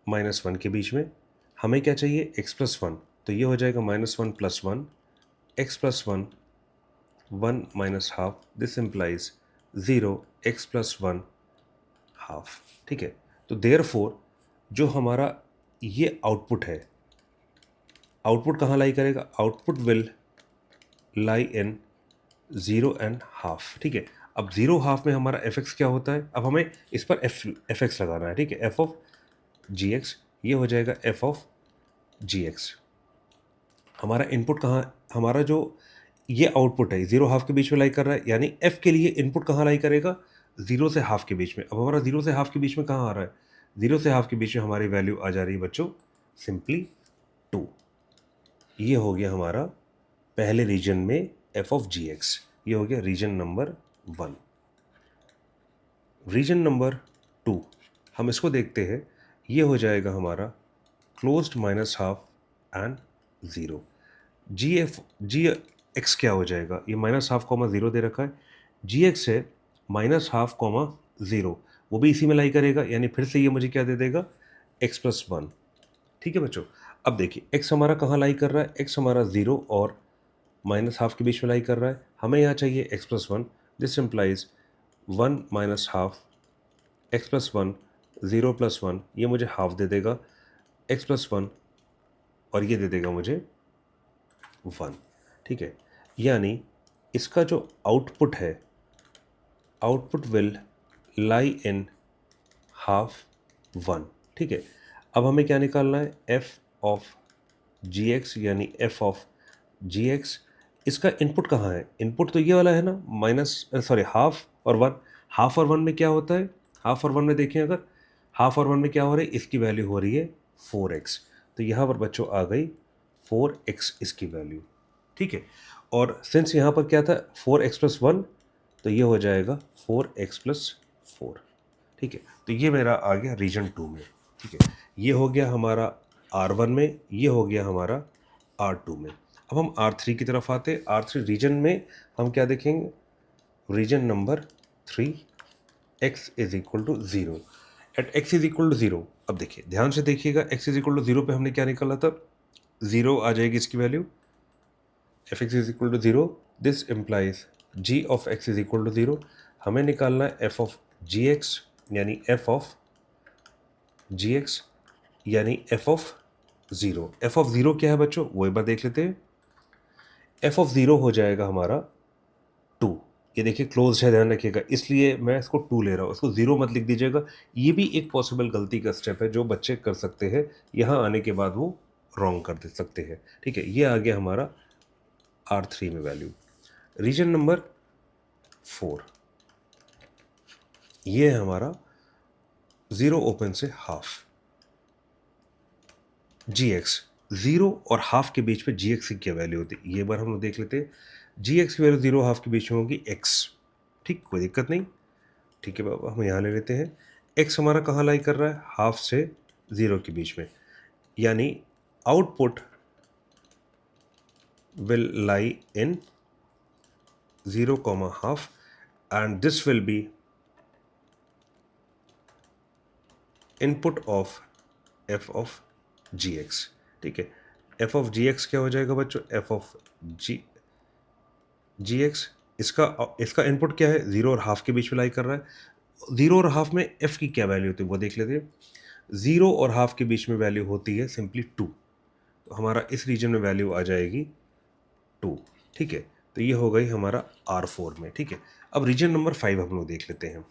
-1 के बीच में। हमें क्या चाहिए, x+1, तो ये हो जाएगा -1 + 1 x+1 1 -half, this implies 0 x+1 half, ठीक है। तो देयरफॉर जो हमारा ये आउटपुट है, आउटपुट कहाँ लाई करेगा, output will lie in 0 and half, ठीक है। अब 0 हाफ में हमारा एफ एक्स क्या होता है, अब हमें इस पर एफ एक्स लगाना है, ठीक है, एफ ऑफ जी एक्स, ये हो जाएगा एफ ऑफ जी एक्स। हमारा इनपुट कहाँ, हमारा जो ये आउटपुट है 0 हाफ के बीच में लाई कर रहा है, यानी एफ के लिए इनपुट कहाँ लाई करेगा, 0 से हाफ के बीच में। अब हमारा 0 से हाफ के बीच में कहाँ आ रहा है, 0 से हाफ के बीच में हमारी वैल्यू आ जा रही है बच्चों सिंपली 2। ये हो गया हमारा पहले रीजन में एफ ऑफ जी एक्स, ये हो गया रीजन नंबर 1। रीजन नंबर 2 हम इसको देखते हैं, ये हो जाएगा हमारा closed -half and 0। G x क्या हो जाएगा, ये -हाफ कॉमा 0 दे रखा है, जी एक्स है -हाफ कॉमा 0, वो भी इसी में लाई करेगा, यानी फिर से ये मुझे क्या दे देगा, x+1, ठीक है बच्चों। अब देखिए x हमारा कहाँ लाई कर रहा है, x हमारा 0 और -हाफ के बीच में लाई कर रहा है। हमें यहाँ चाहिए x+1, this implies 1 -half, x+1 0 + 1, ये मुझे हाफ दे देगा, x+1 और ये दे देगा मुझे 1, ठीक है। यानी इसका जो आउटपुट है, output will lie in half 1, ठीक है। अब हमें क्या निकालना है, एफ ऑफ जी एक्स, यानी एफ ऑफ जी एक्स। इसका इनपुट कहाँ है, इनपुट तो ये वाला है ना, हाफ और 1। हाफ और 1 में क्या होता है, हाफ और 1 में देखें, अगर हाफ और 1 में क्या हो रही है, इसकी वैल्यू हो रही है 4x। तो यहाँ पर बच्चों आ गई 4x इसकी वैल्यू, ठीक है। और सिंस यहाँ पर क्या था 4x+1, तो ये हो जाएगा 4x+4, ठीक है। तो ये मेरा आ गया रीजन 2 में, ठीक है। ये हो गया हमारा R1 में, ये हो गया हमारा R2 में। अब हम R3 की तरफ आते। R3 रीजन में हम क्या देखेंगे, region number 3, x = 0। At x = 0, अब देखिए ध्यान से देखिएगा, x = 0 पे हमने क्या निकाला था, 0 आ जाएगी इसकी value, f(x = 0), this implies g of x is equal to 0, हमें निकालना है एफ ऑफ जी एक्स यानी एफ ऑफ जी एक्स यानी f of zero. F of zero क्या है बच्चों, वो एक बार देख लेते हैं। एफ ऑफ ज़ीरो हो जाएगा हमारा 2। ये देखिए क्लोज है, ध्यान रखिएगा, इसलिए मैं इसको 2 ले रहा हूँ, इसको 0 मत लिख दीजिएगा। ये भी एक पॉसिबल गलती का स्टेप है जो बच्चे कर सकते हैं, यहाँ आने के बाद वो रॉन्ग कर दे सकते हैं। ठीक है, ये आ गया हमारा R3 में वैल्यू। रीजन नंबर 4, ये है हमारा 0 ओपन से हाफ। जी एक्स, 0 और हाफ के बीच में जी एक्स की क्या वैल्यू होती है, ये बार हम लोग देख लेते हैं। जी एक्स की वैल्यू 0 हाफ के बीच में होगी एक्स। ठीक, कोई दिक्कत नहीं। ठीक है बाबा, हम यहाँ ले लेते हैं। एक्स हमारा कहाँ लाई कर रहा है, हाफ से 0 के बीच में, यानी output will lie in 0, half and this will be input of f of ji x. ठीक है, एफ ऑफ जी एक्स क्या हो जाएगा बच्चों, एफ ऑफ जी एक्स, इसका इनपुट क्या है, 0 और हाफ के बीच में लाई कर रहा है। 0 और हाफ में एफ की क्या वैल्यू होती है वो देख लेते हैं। 0 और हाफ के बीच में वैल्यू होती है सिंपली 2, तो हमारा इस रीजन में वैल्यू आ जाएगी 2। ठीक है, तो ये हो गई हमारा R4 में। ठीक है, अब रीजन नंबर 5 हम लोग देख लेते हैं।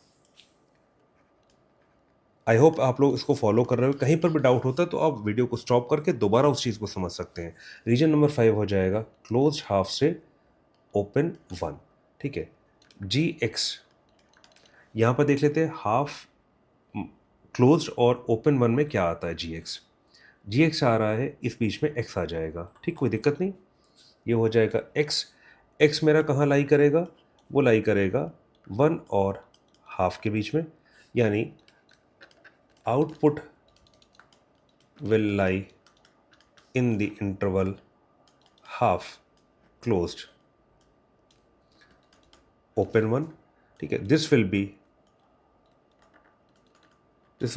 आई होप आप लोग इसको फॉलो कर रहे हो, कहीं पर भी डाउट होता है तो आप वीडियो को स्टॉप करके दोबारा उस चीज़ को समझ सकते हैं। रीजन नंबर 5 हो जाएगा क्लोज हाफ से ओपन 1। ठीक है, जी एक्स यहाँ पर देख लेते हैं, हाफ क्लोज्ड और ओपन 1 में क्या आता है, जी एक्स आ रहा है, इस बीच में एक्स आ जाएगा। ठीक, कोई दिक्कत नहीं, ये हो जाएगा एक्स। एक्स मेरा कहाँ लाई करेगा, वो लाई करेगा 1 और हाफ के बीच में, यानी output will lie in the interval half closed open 1। ठीक है, this will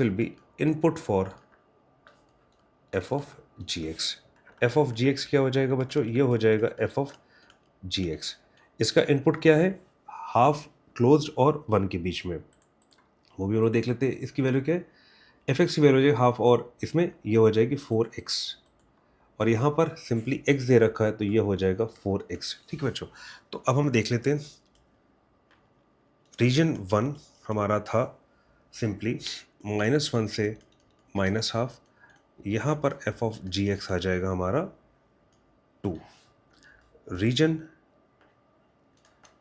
be input for F of ji x. F of ji x क्या हो जाएगा बच्चों, ये हो जाएगा एफ ऑफ जी एक्स। इसका इनपुट क्या है, हाफ क्लोज्ड और 1 के बीच में, वो भी हम लोग देख लेते हैं। इसकी वैल्यू क्या है, एफ एक्स की वैल्यू हो जाएगी हाफ, और इसमें ये हो जाएगी 4x, और यहाँ पर सिंपली x दे रखा है तो ये हो जाएगा 4x। ठीक है बच्चों, तो अब हम देख लेते हैं। रीजन 1 हमारा था सिंपली -1 से -हाफ, यहाँ पर एफ ऑफ जी एक्स आ जाएगा हमारा 2। रीजन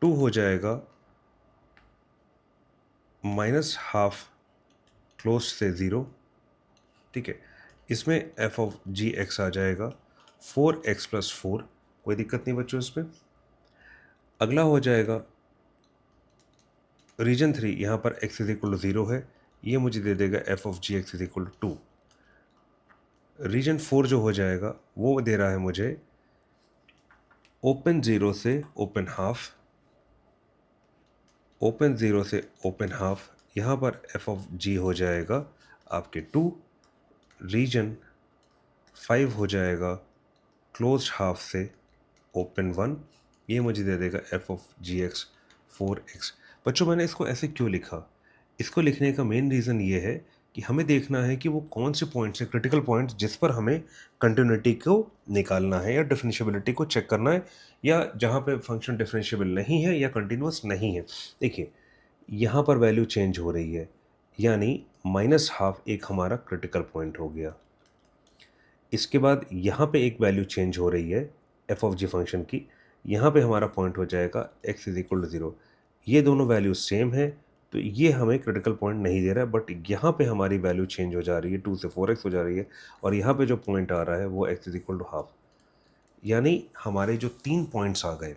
2 हो जाएगा -हाफ क्लोज से 0। ठीक है, इसमें एफ ऑफ जी एक्स आ जाएगा 4x + 4, कोई दिक्कत नहीं बच्चों इसमें। अगला हो जाएगा रीजन 3, यहाँ पर x इज इक्वल टू 0 है, ये मुझे दे देगा f of ji x is equal to 2। Region 4 जो हो जाएगा वो दे रहा है मुझे ओपन 0 से ओपन हाफ, ओपन 0 से ओपन हाफ, यहाँ पर एफ ऑफ जी हो जाएगा आपके 2। रीजन 5 हो जाएगा क्लोज हाफ से ओपन 1, ये मुझे दे देगा f of ji x 4x। बच्चों मैंने इसको ऐसे क्यों लिखा, इसको लिखने का मेन रीज़न ये है कि हमें देखना है कि वो कौन से पॉइंट्स हैं, क्रिटिकल पॉइंट्स, जिस पर हमें कंटिन्यूटी को निकालना है या डिफरेंशिएबिलिटी को चेक करना है, या जहाँ पे फंक्शन डिफरेंशिएबल नहीं है या कंटिन्यूस नहीं है। देखिए यहाँ पर वैल्यू चेंज हो रही है, यानी -हाफ एक हमारा क्रिटिकल पॉइंट हो गया। इसके बाद यहाँ पे एक वैल्यू चेंज हो रही है एफ ऑफ जी फंक्शन की, यहाँ पे हमारा पॉइंट हो जाएगा x इज इक्वल टू 0। ये दोनों वैल्यू सेम है तो ये हमें क्रिटिकल पॉइंट नहीं दे रहा है, बट यहाँ पे हमारी वैल्यू चेंज हो जा रही है, 2 से 4x हो जा रही है, और यहाँ पे जो पॉइंट आ रहा है वो x is equal to half. यानी हमारे जो 3 पॉइंट्स आ गए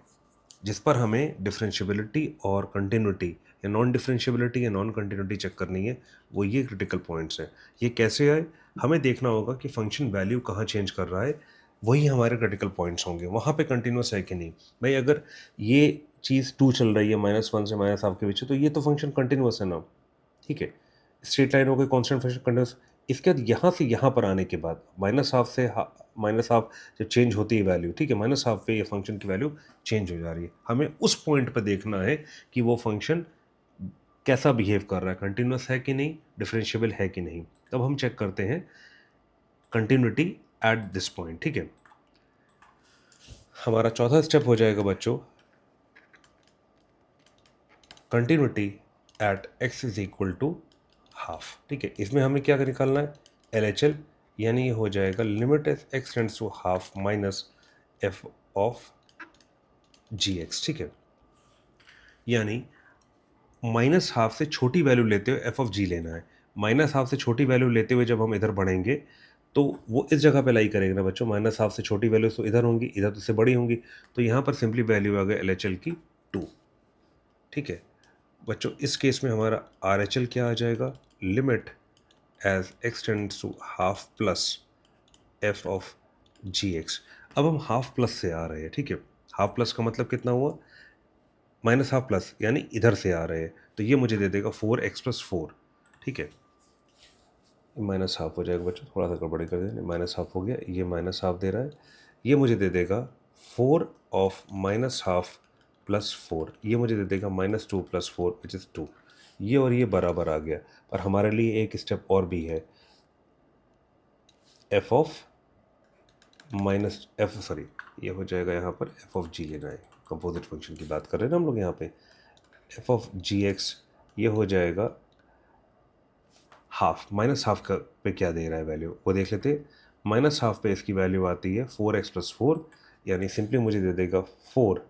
जिस पर हमें डिफरेंशिएबिलिटी और कंटिन्यूटी या नॉन डिफरेंशिएबिलिटी या नॉन कंटिन्यूटी चेक करनी है, वो ये क्रिटिकल पॉइंट्स हैं। ये कैसे आए, हमें देखना होगा कि फंक्शन वैल्यू कहाँ चेंज कर रहा है, वही हमारे क्रिटिकल पॉइंट्स होंगे, वहाँ पे कंटिन्यूस है कि नहीं। भाई अगर ये चीज़ 2 चल रही है -1 से -हाफ के बीच, तो ये तो फंक्शन कंटिन्यूस है ना। ठीक है, स्ट्रेट लाइन हो गई, कॉन्स्टेंट फंक्शन कंटिन्यूस। इसके बाद यहाँ से यहाँ पर आने के बाद माइनस हाफ से माइनस हाफ जब चेंज होती है वैल्यू, ठीक है, माइनस हाफ पे ये फंक्शन की वैल्यू चेंज हो जा रही है। हमें उस पॉइंट पर देखना है कि वो फंक्शन कैसा बिहेव कर रहा है, कंटिन्यूस है कि नहीं, डिफरेंशिएबल है कि नहीं। तब हम चेक करते हैं कंटिन्यूटी एट दिस पॉइंट, ठीक है। हमारा चौथा स्टेप हो जाएगा बच्चों continuity at x is equal to half, ठीक है। इसमें हमें क्या निकालना है, LHL, यानी ये हो जाएगा limit as x tends to half minus f of gx, ठीक है। यानी माइनस हाफ से छोटी वैल्यू लेते हुए f ऑफ g लेना है। माइनस हाफ से छोटी वैल्यू लेते हुए जब हम इधर बढ़ेंगे तो वो इस जगह पे लाई करेंगे ना बच्चों, माइनस हाफ से छोटी वैल्यू तो इधर होंगी, इधर तो इससे बड़ी होंगी, तो यहाँ पर सिंपली वैल्यू आ गई LHL की 2, ठीक है बच्चों। इस केस में हमारा RHL क्या आ जाएगा, limit as x tends to half plus f of gx। अब हम हाफ प्लस से आ रहे हैं, ठीक है। हाफ प्लस का मतलब कितना हुआ, माइनस हाफ प्लस, यानी इधर से आ रहे हैं, तो ये मुझे दे देगा 4x प्लस 4, ठीक है। माइनस हाफ हो जाएगा बच्चों, थोड़ा सा गड़बड़ी कर दें, माइनस हाफ हो गया, ये माइनस हाफ दे रहा है, ये मुझे दे देगा 4 ऑफ माइनस हाफ प्लस 4, ये मुझे दे देगा -2 प्लस 4 विच इज़ 2। ये और ये बराबर आ गया, पर हमारे लिए एक स्टेप और भी है, f of minus F sorry ये हो जाएगा यहाँ पर एफ ऑफ जी लेना है, कंपोजिट फंक्शन की बात कर रहे हैं ना हम लोग यहाँ पे। एफ ऑफ जी एक्स ये हो जाएगा हाफ, माइनस हाफ का पे क्या दे रहा है वैल्यू वो देख लेते हैं। माइनस हाफ पे इसकी वैल्यू आती है 4x प्लस 4, यानी सिंपली मुझे दे देगा 4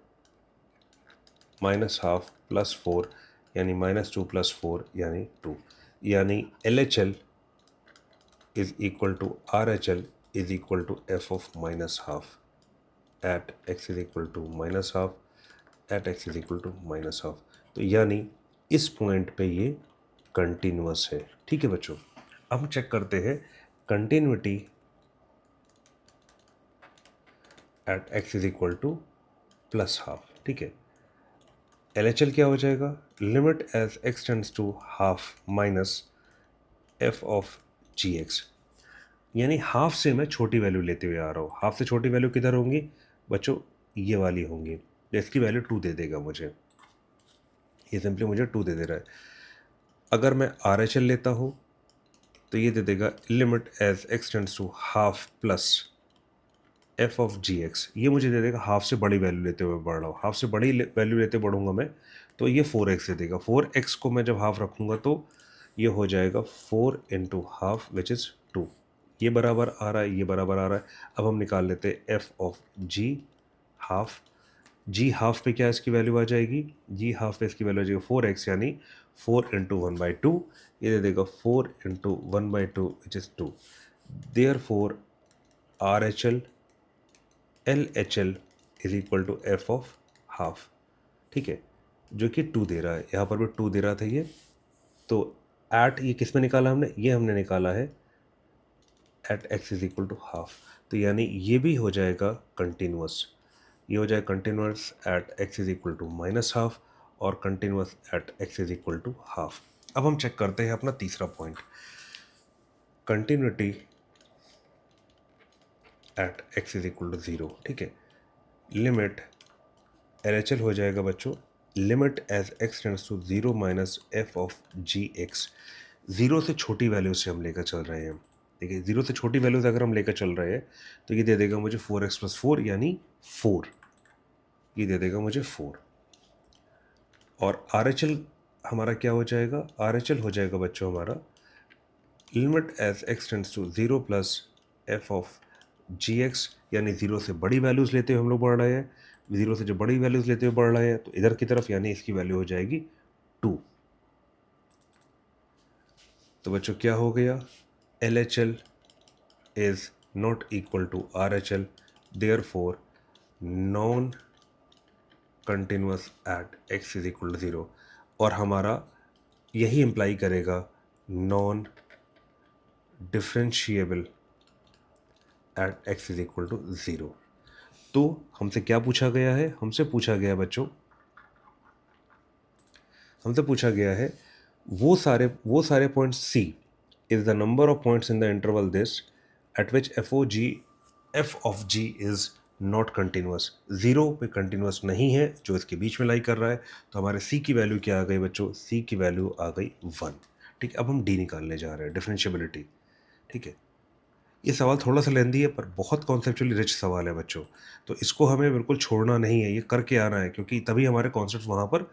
माइनस हाफ प्लस 4, यानी -2 प्लस 4 यानी 2, यानी LHL is equal to RHL is equal to f of minus half at x is equal to minus half at x is equal to minus half. तो यानी इस point पे ये continuous है, ठीक है बच्चों। अब हम चेक करते हैं continuity at x is equal to plus half, ठीक है। LHL क्या हो जाएगा, limit as x tends to half minus f of gx, यानी हाफ से मैं छोटी वैल्यू लेते हुए आ रहा हूँ। हाफ से छोटी वैल्यू किधर होंगी बच्चों, ये वाली होंगी, तो इसकी वैल्यू 2 दे देगा मुझे, ये सिंपली मुझे 2 दे दे रहा है। अगर मैं RHL लेता हूँ तो ये दे देगा limit as x tends to half plus f of gx, ये मुझे दे देगा हाफ से बड़ी वैल्यू लेते हुए बढ़ रहा हूँ, हाफ से बड़ी वैल्यू लेते बढ़ूंगा मैं, तो ये 4x दे देगा। 4x को मैं जब हाफ रखूँगा तो ये हो जाएगा 4 इंटू हाफ विच इज़ 2, ये बराबर आ रहा है, ये बराबर आ रहा है। अब हम निकाल लेते हैं f of g half, g half पे क्या इसकी वैल्यू आ जाएगी, g हाफ पे इसकी वैल्यू आ जाएगी 4x, यानी 4 इंटू 1/2, ये दे देगा 4 into 1/2 which is 2। Therefore RHL LHL is equal to f of half, ठीक है, जो कि 2 दे रहा है, यहाँ पर भी 2 दे रहा था ये। तो एट ये किस में निकाला हमने, ये हमने निकाला है at x is equal to half, तो यानी ये भी हो जाएगा कंटिन्यूअस, ये हो जाएगा continuous at x is equal to minus half और continuous at x is equal to half. अब हम चेक करते हैं अपना तीसरा point, continuity at x is equal to 0, ठीक है। लिमिट LHL हो जाएगा बच्चों, limit as x tends to 0 minus F of gx, 0 से छोटी वैल्यू से हम लेकर चल रहे हैं, देखिए 0 से छोटी वैल्यू से अगर हम लेकर चल रहे हैं तो ये दे देगा मुझे 4x प्लस 4 यानी 4, ये दे देगा मुझे 4। और RHL हमारा क्या हो जाएगा, RHL हो जाएगा बच्चों हमारा limit as x tends to 0 plus f of gx, यानी 0 से बड़ी वैल्यूज़ लेते हुए हम लोग बढ़ रहे हैं, 0 से जो बड़ी वैल्यूज़ लेते हुए बढ़ रहे हैं तो इधर की तरफ, यानी इसकी वैल्यू हो जाएगी 2। तो बच्चों क्या हो गया, LHL is not equal to RHL, therefore non continuous at x is equal to 0, और हमारा यही इम्प्लाई करेगा non differentiable at x is equal to 0। तो हमसे क्या पूछा गया है, हमसे पूछा गया बच्चों, हमसे पूछा गया है वो सारे point C is the number of points in the interval this at which f of g is not continuous। Zero पे कंटिन्यूस नहीं है, जो इसके बीच में लाई कर रहा है। तो हमारे c की वैल्यू क्या आ गई बच्चों? c की वैल्यू आ गई 1। ठीक है, अब हम d निकालने जा रहे हैं, डिफरेंशियबिलिटी। ठीक है, ये सवाल थोड़ा सा लेंदी है पर बहुत कॉन्सेप्चुअली रिच सवाल है बच्चों, तो इसको हमें बिल्कुल छोड़ना नहीं है, ये करके आना है, क्योंकि तभी हमारे कॉन्सेप्ट वहाँ पर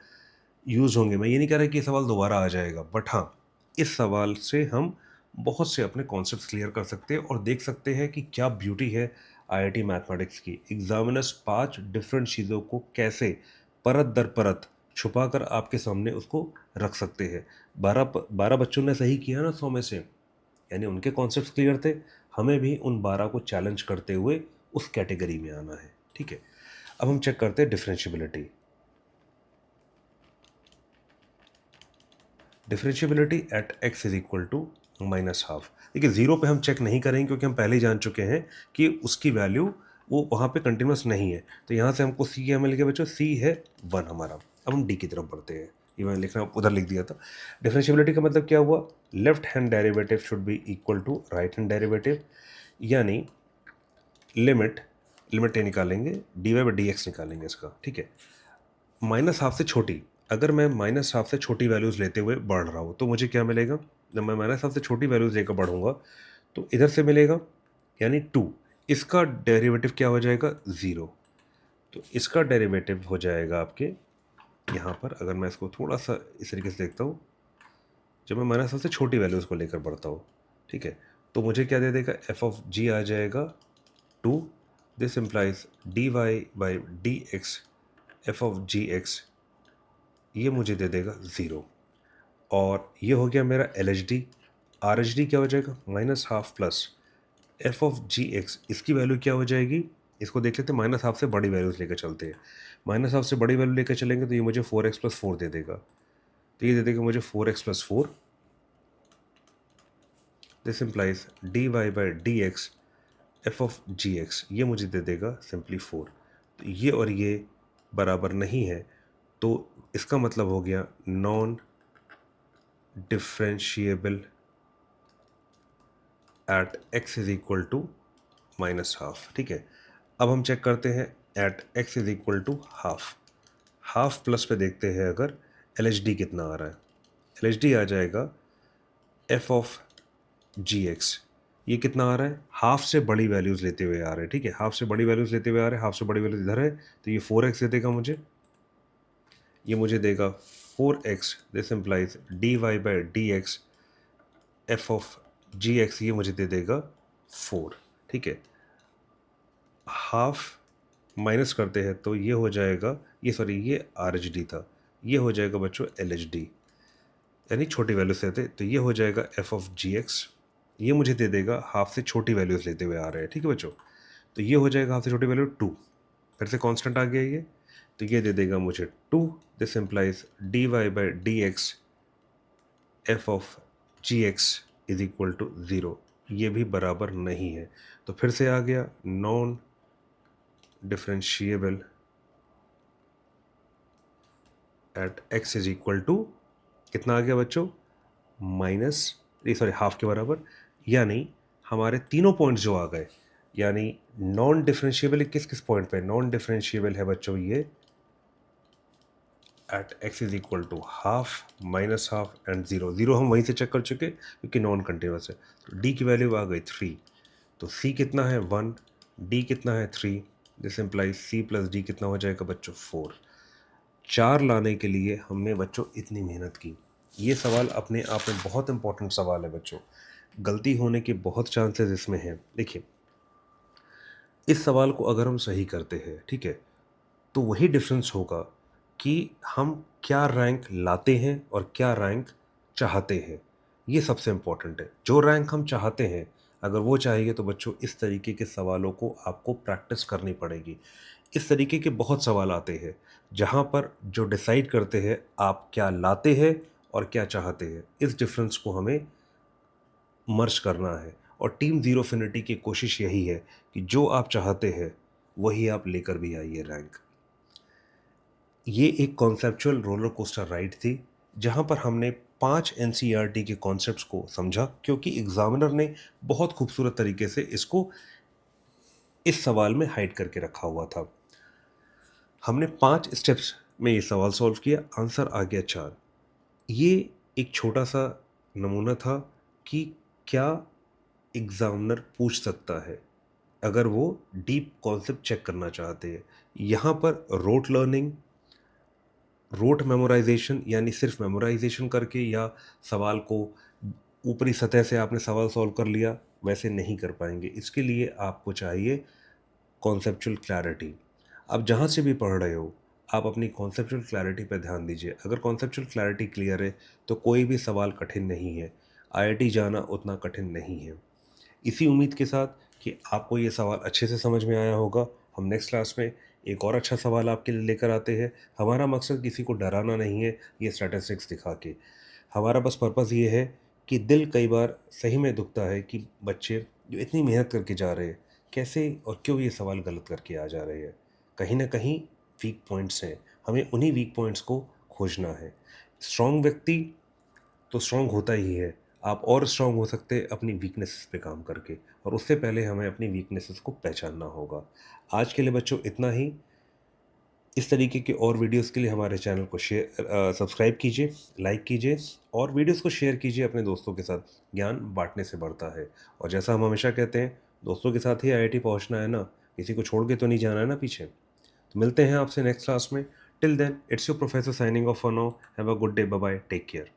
यूज़ होंगे। मैं ये नहीं कह रहा कि ये सवाल दोबारा आ जाएगा, बट हाँ, इस सवाल से हम बहुत से अपने कॉन्सेप्ट्स क्लियर कर सकते हैं और देख सकते हैं कि क्या ब्यूटी है आईआईटी मैथमेटिक्स की। एग्जामिनर्स 5 डिफरेंट चीज़ों को कैसे परत दर परत छुपाकर आपके सामने उसको रख सकते हैं। 12 बच्चों ने सही किया ना 100 में से, यानी उनके कॉन्सेप्ट्स क्लियर थे। हमें भी उन 12 को चैलेंज करते हुए उस कैटेगरी में आना है। ठीक है, अब हम चेक करते हैं differentiability. Differentiability at x is equal to minus half. देखिए, ज़ीरो पे हम चेक नहीं करेंगे क्योंकि हम पहले ही जान चुके हैं कि उसकी वैल्यू वो वहाँ पे कंटिन्यूस नहीं है। तो यहाँ से हमको c क्या मिल गया बच्चों? c है 1 हमारा। अब हम d की तरफ बढ़ते हैं, ये मैंने लिखना उधर लिख दिया था। डिफरेंशियबिलिटी का मतलब क्या हुआ? Left hand derivative should be equal to right hand derivative, यानी लिमिट ये निकालेंगे, d y by d x निकालेंगे इसका। ठीक है, माइनस हाफ से छोटी, अगर मैं माइनस हाफ से छोटी वैल्यूज़ लेते हुए बढ़ रहा हूँ तो मुझे क्या मिलेगा? जब मैं माइनस हाफ से छोटी वैल्यूज़ लेकर बढ़ूंगा तो इधर से मिलेगा, यानी 2। इसका डेरिवेटिव क्या हो जाएगा? 0। तो इसका डेरिवेटिव हो जाएगा आपके यहाँ पर, अगर मैं इसको थोड़ा सा इस तरीके से देखता हूँ, जब मैं माइनस हाफ से छोटी वैल्यूज़ को लेकर बढ़ता हूँ, ठीक है, तो मुझे क्या दे देगा? एफ ऑफ जी आ जाएगा 2। This implies d y by d x f of ji x, ये मुझे दे देगा 0। और ये हो गया मेरा L H D. R H D क्या हो जाएगा? Minus half plus f of ji x, इसकी वैल्यू क्या हो जाएगी? इसको देख लेते हैं, माइनस हाफ से बड़ी वैल्यूज लेकर चलते हैं। माइनस हाफ से बड़ी वैल्यू लेकर चलेंगे तो ये मुझे 4x प्लस 4 दे देगा। तो ये दे देगा मुझे 4x plus 4। This implies d y by d x f of ji x, ये मुझे दे देगा सिंपली 4। तो ये और ये बराबर नहीं है, तो इसका मतलब हो गया non differentiable at x is equal to minus half. ठीक है, अब हम चेक करते हैं at x is equal to half. Half plus पे देखते हैं अगर एल एच डी कितना आ रहा है। एल एच डी आ जाएगा एफ ऑफ जी एक्स, ये कितना आ रहा है? हाफ से बड़ी वैल्यूज़ लेते हुए आ रहे हैं। ठीक है, हाफ से बड़ी वैल्यूज़ लेते हुए आ रहे हैं, हाफ से बड़ी वैल्यूज इधर है, तो ये 4x दे देगा मुझे, ये मुझे देगा 4x। This implies d y by d x f of ji x, ये मुझे दे देगा 4। ठीक है, हाफ माइनस करते हैं तो ये हो जाएगा, ये सॉरी ये आर एच डी था, ये हो जाएगा बच्चों एल एच डी, यानी छोटी वैल्यू से थे, तो ये हो जाएगा एफ ऑफ जी एक्स, ये मुझे दे देगा हाफ से छोटी वैल्यूज लेते हुए आ रहे हैं। ठीक है बच्चों, तो ये हो जाएगा हाफ से छोटी वैल्यू 2, फिर से कांस्टेंट आ गया ये, तो ये दे देगा मुझे 2। This implies d y by d x f of ji x is equal to 0, ये भी बराबर नहीं है। तो फिर से आ गया non differentiable at x is equal to कितना आ गया बच्चों? माइनस, सॉरी हाफ के बराबर, यानी हमारे तीनों पॉइंट्स जो आ गए, यानी नॉन डिफरेंशिएबल किस किस पॉइंट पे नॉन डिफरेंशिएबल है बच्चों? ये at x is equal to half, minus half and 0। 0 हम वहीं से चेक कर चुके क्योंकि नॉन कंटिन्यूस है। तो d की वैल्यू आ गई 3, तो c कितना है 1, d कितना है 3, this implies c plus d कितना हो जाएगा बच्चों? 4। 4 लाने के लिए हमने बच्चों इतनी मेहनत की। ये सवाल अपने आप में बहुत इंपॉर्टेंट सवाल है बच्चों, गलती होने के बहुत चांसेस इसमें हैं। देखिए, इस सवाल को अगर हम सही करते हैं, ठीक है, तो वही डिफरेंस होगा कि हम क्या रैंक लाते हैं और क्या रैंक चाहते हैं। ये सबसे इम्पोर्टेंट है। जो रैंक हम चाहते हैं, अगर वो चाहिए तो बच्चों इस तरीके के सवालों को आपको प्रैक्टिस करनी पड़ेगी। इस तरीके के बहुत सवाल आते हैं जहाँ पर जो डिसाइड करते हैं आप क्या लाते हैं और क्या चाहते हैं, इस डिफरेंस को हमें मर्ज करना है। और टीम ज़ीरो फिनिटी की कोशिश यही है कि जो आप चाहते हैं वही आप लेकर भी आइए रैंक। ये एक कॉन्सेप्चुअल रोलर कोस्टर राइड थी जहाँ पर हमने 5 एनसीईआरटी के कॉन्सेप्ट्स को समझा, क्योंकि एग्जामिनर ने बहुत खूबसूरत तरीके से इसको इस सवाल में हाइड करके रखा हुआ था। हमने 5 स्टेप्स में ये सवाल सॉल्व किया, आंसर आ गया 4। ये एक छोटा सा नमूना था कि क्या एग्जामिनर पूछ सकता है अगर वो डीप कॉन्सेप्ट चेक करना चाहते हैं। यहाँ पर रोट लर्निंग, रोट मेमोराइजेशन यानी सिर्फ मेमोराइजेशन करके या सवाल को ऊपरी सतह से आपने सवाल सॉल्व कर लिया, वैसे नहीं कर पाएंगे। इसके लिए आपको चाहिए कॉन्सेप्चुअल क्लैरिटी। आप जहाँ से भी पढ़ रहे हो, आप अपनी कॉन्सेप्चुअल क्लैरिटी पर ध्यान दीजिए। अगर कॉन्सेप्चुअल क्लैरिटी क्लियर है तो कोई भी सवाल कठिन नहीं है, आईआईटी जाना उतना कठिन नहीं है। इसी उम्मीद के साथ कि आपको ये सवाल अच्छे से समझ में आया होगा, हम नेक्स्ट क्लास में एक और अच्छा सवाल आपके लिए लेकर आते हैं। हमारा मकसद किसी को डराना नहीं है ये स्टैटिस्टिक्स दिखा के। हमारा बस पर्पज़ ये है कि दिल कई बार सही में दुखता है कि बच्चे जो इतनी मेहनत करके जा रहे हैं, कैसे और क्यों ये सवाल गलत करके आ जा रहे हैं। कहीं ना कहीं वीक पॉइंट्स हैं, हमें उन्हीं वीक पॉइंट्स को खोजना है। स्ट्रॉन्ग व्यक्ति तो स्ट्रॉन्ग होता ही है, आप और स्ट्रॉन्ग हो सकते हैं अपनी वीकनेसेस पे काम करके, और उससे पहले हमें अपनी वीकनेसेस को पहचानना होगा। आज के लिए बच्चों इतना ही। इस तरीके के और वीडियोस के लिए हमारे चैनल को सब्सक्राइब कीजिए, लाइक कीजिए और वीडियोस को शेयर कीजिए अपने दोस्तों के साथ। ज्ञान बांटने से बढ़ता है, और जैसा हम हमेशा कहते हैं, दोस्तों के साथ ही आईआईटी पहुंचना है ना, किसी को छोड़ के तो नहीं जाना है ना पीछे। तो मिलते हैं आपसे नेक्स्ट क्लास में। Till then, it's your professor signing off for now. Have a good day, bye bye, take care.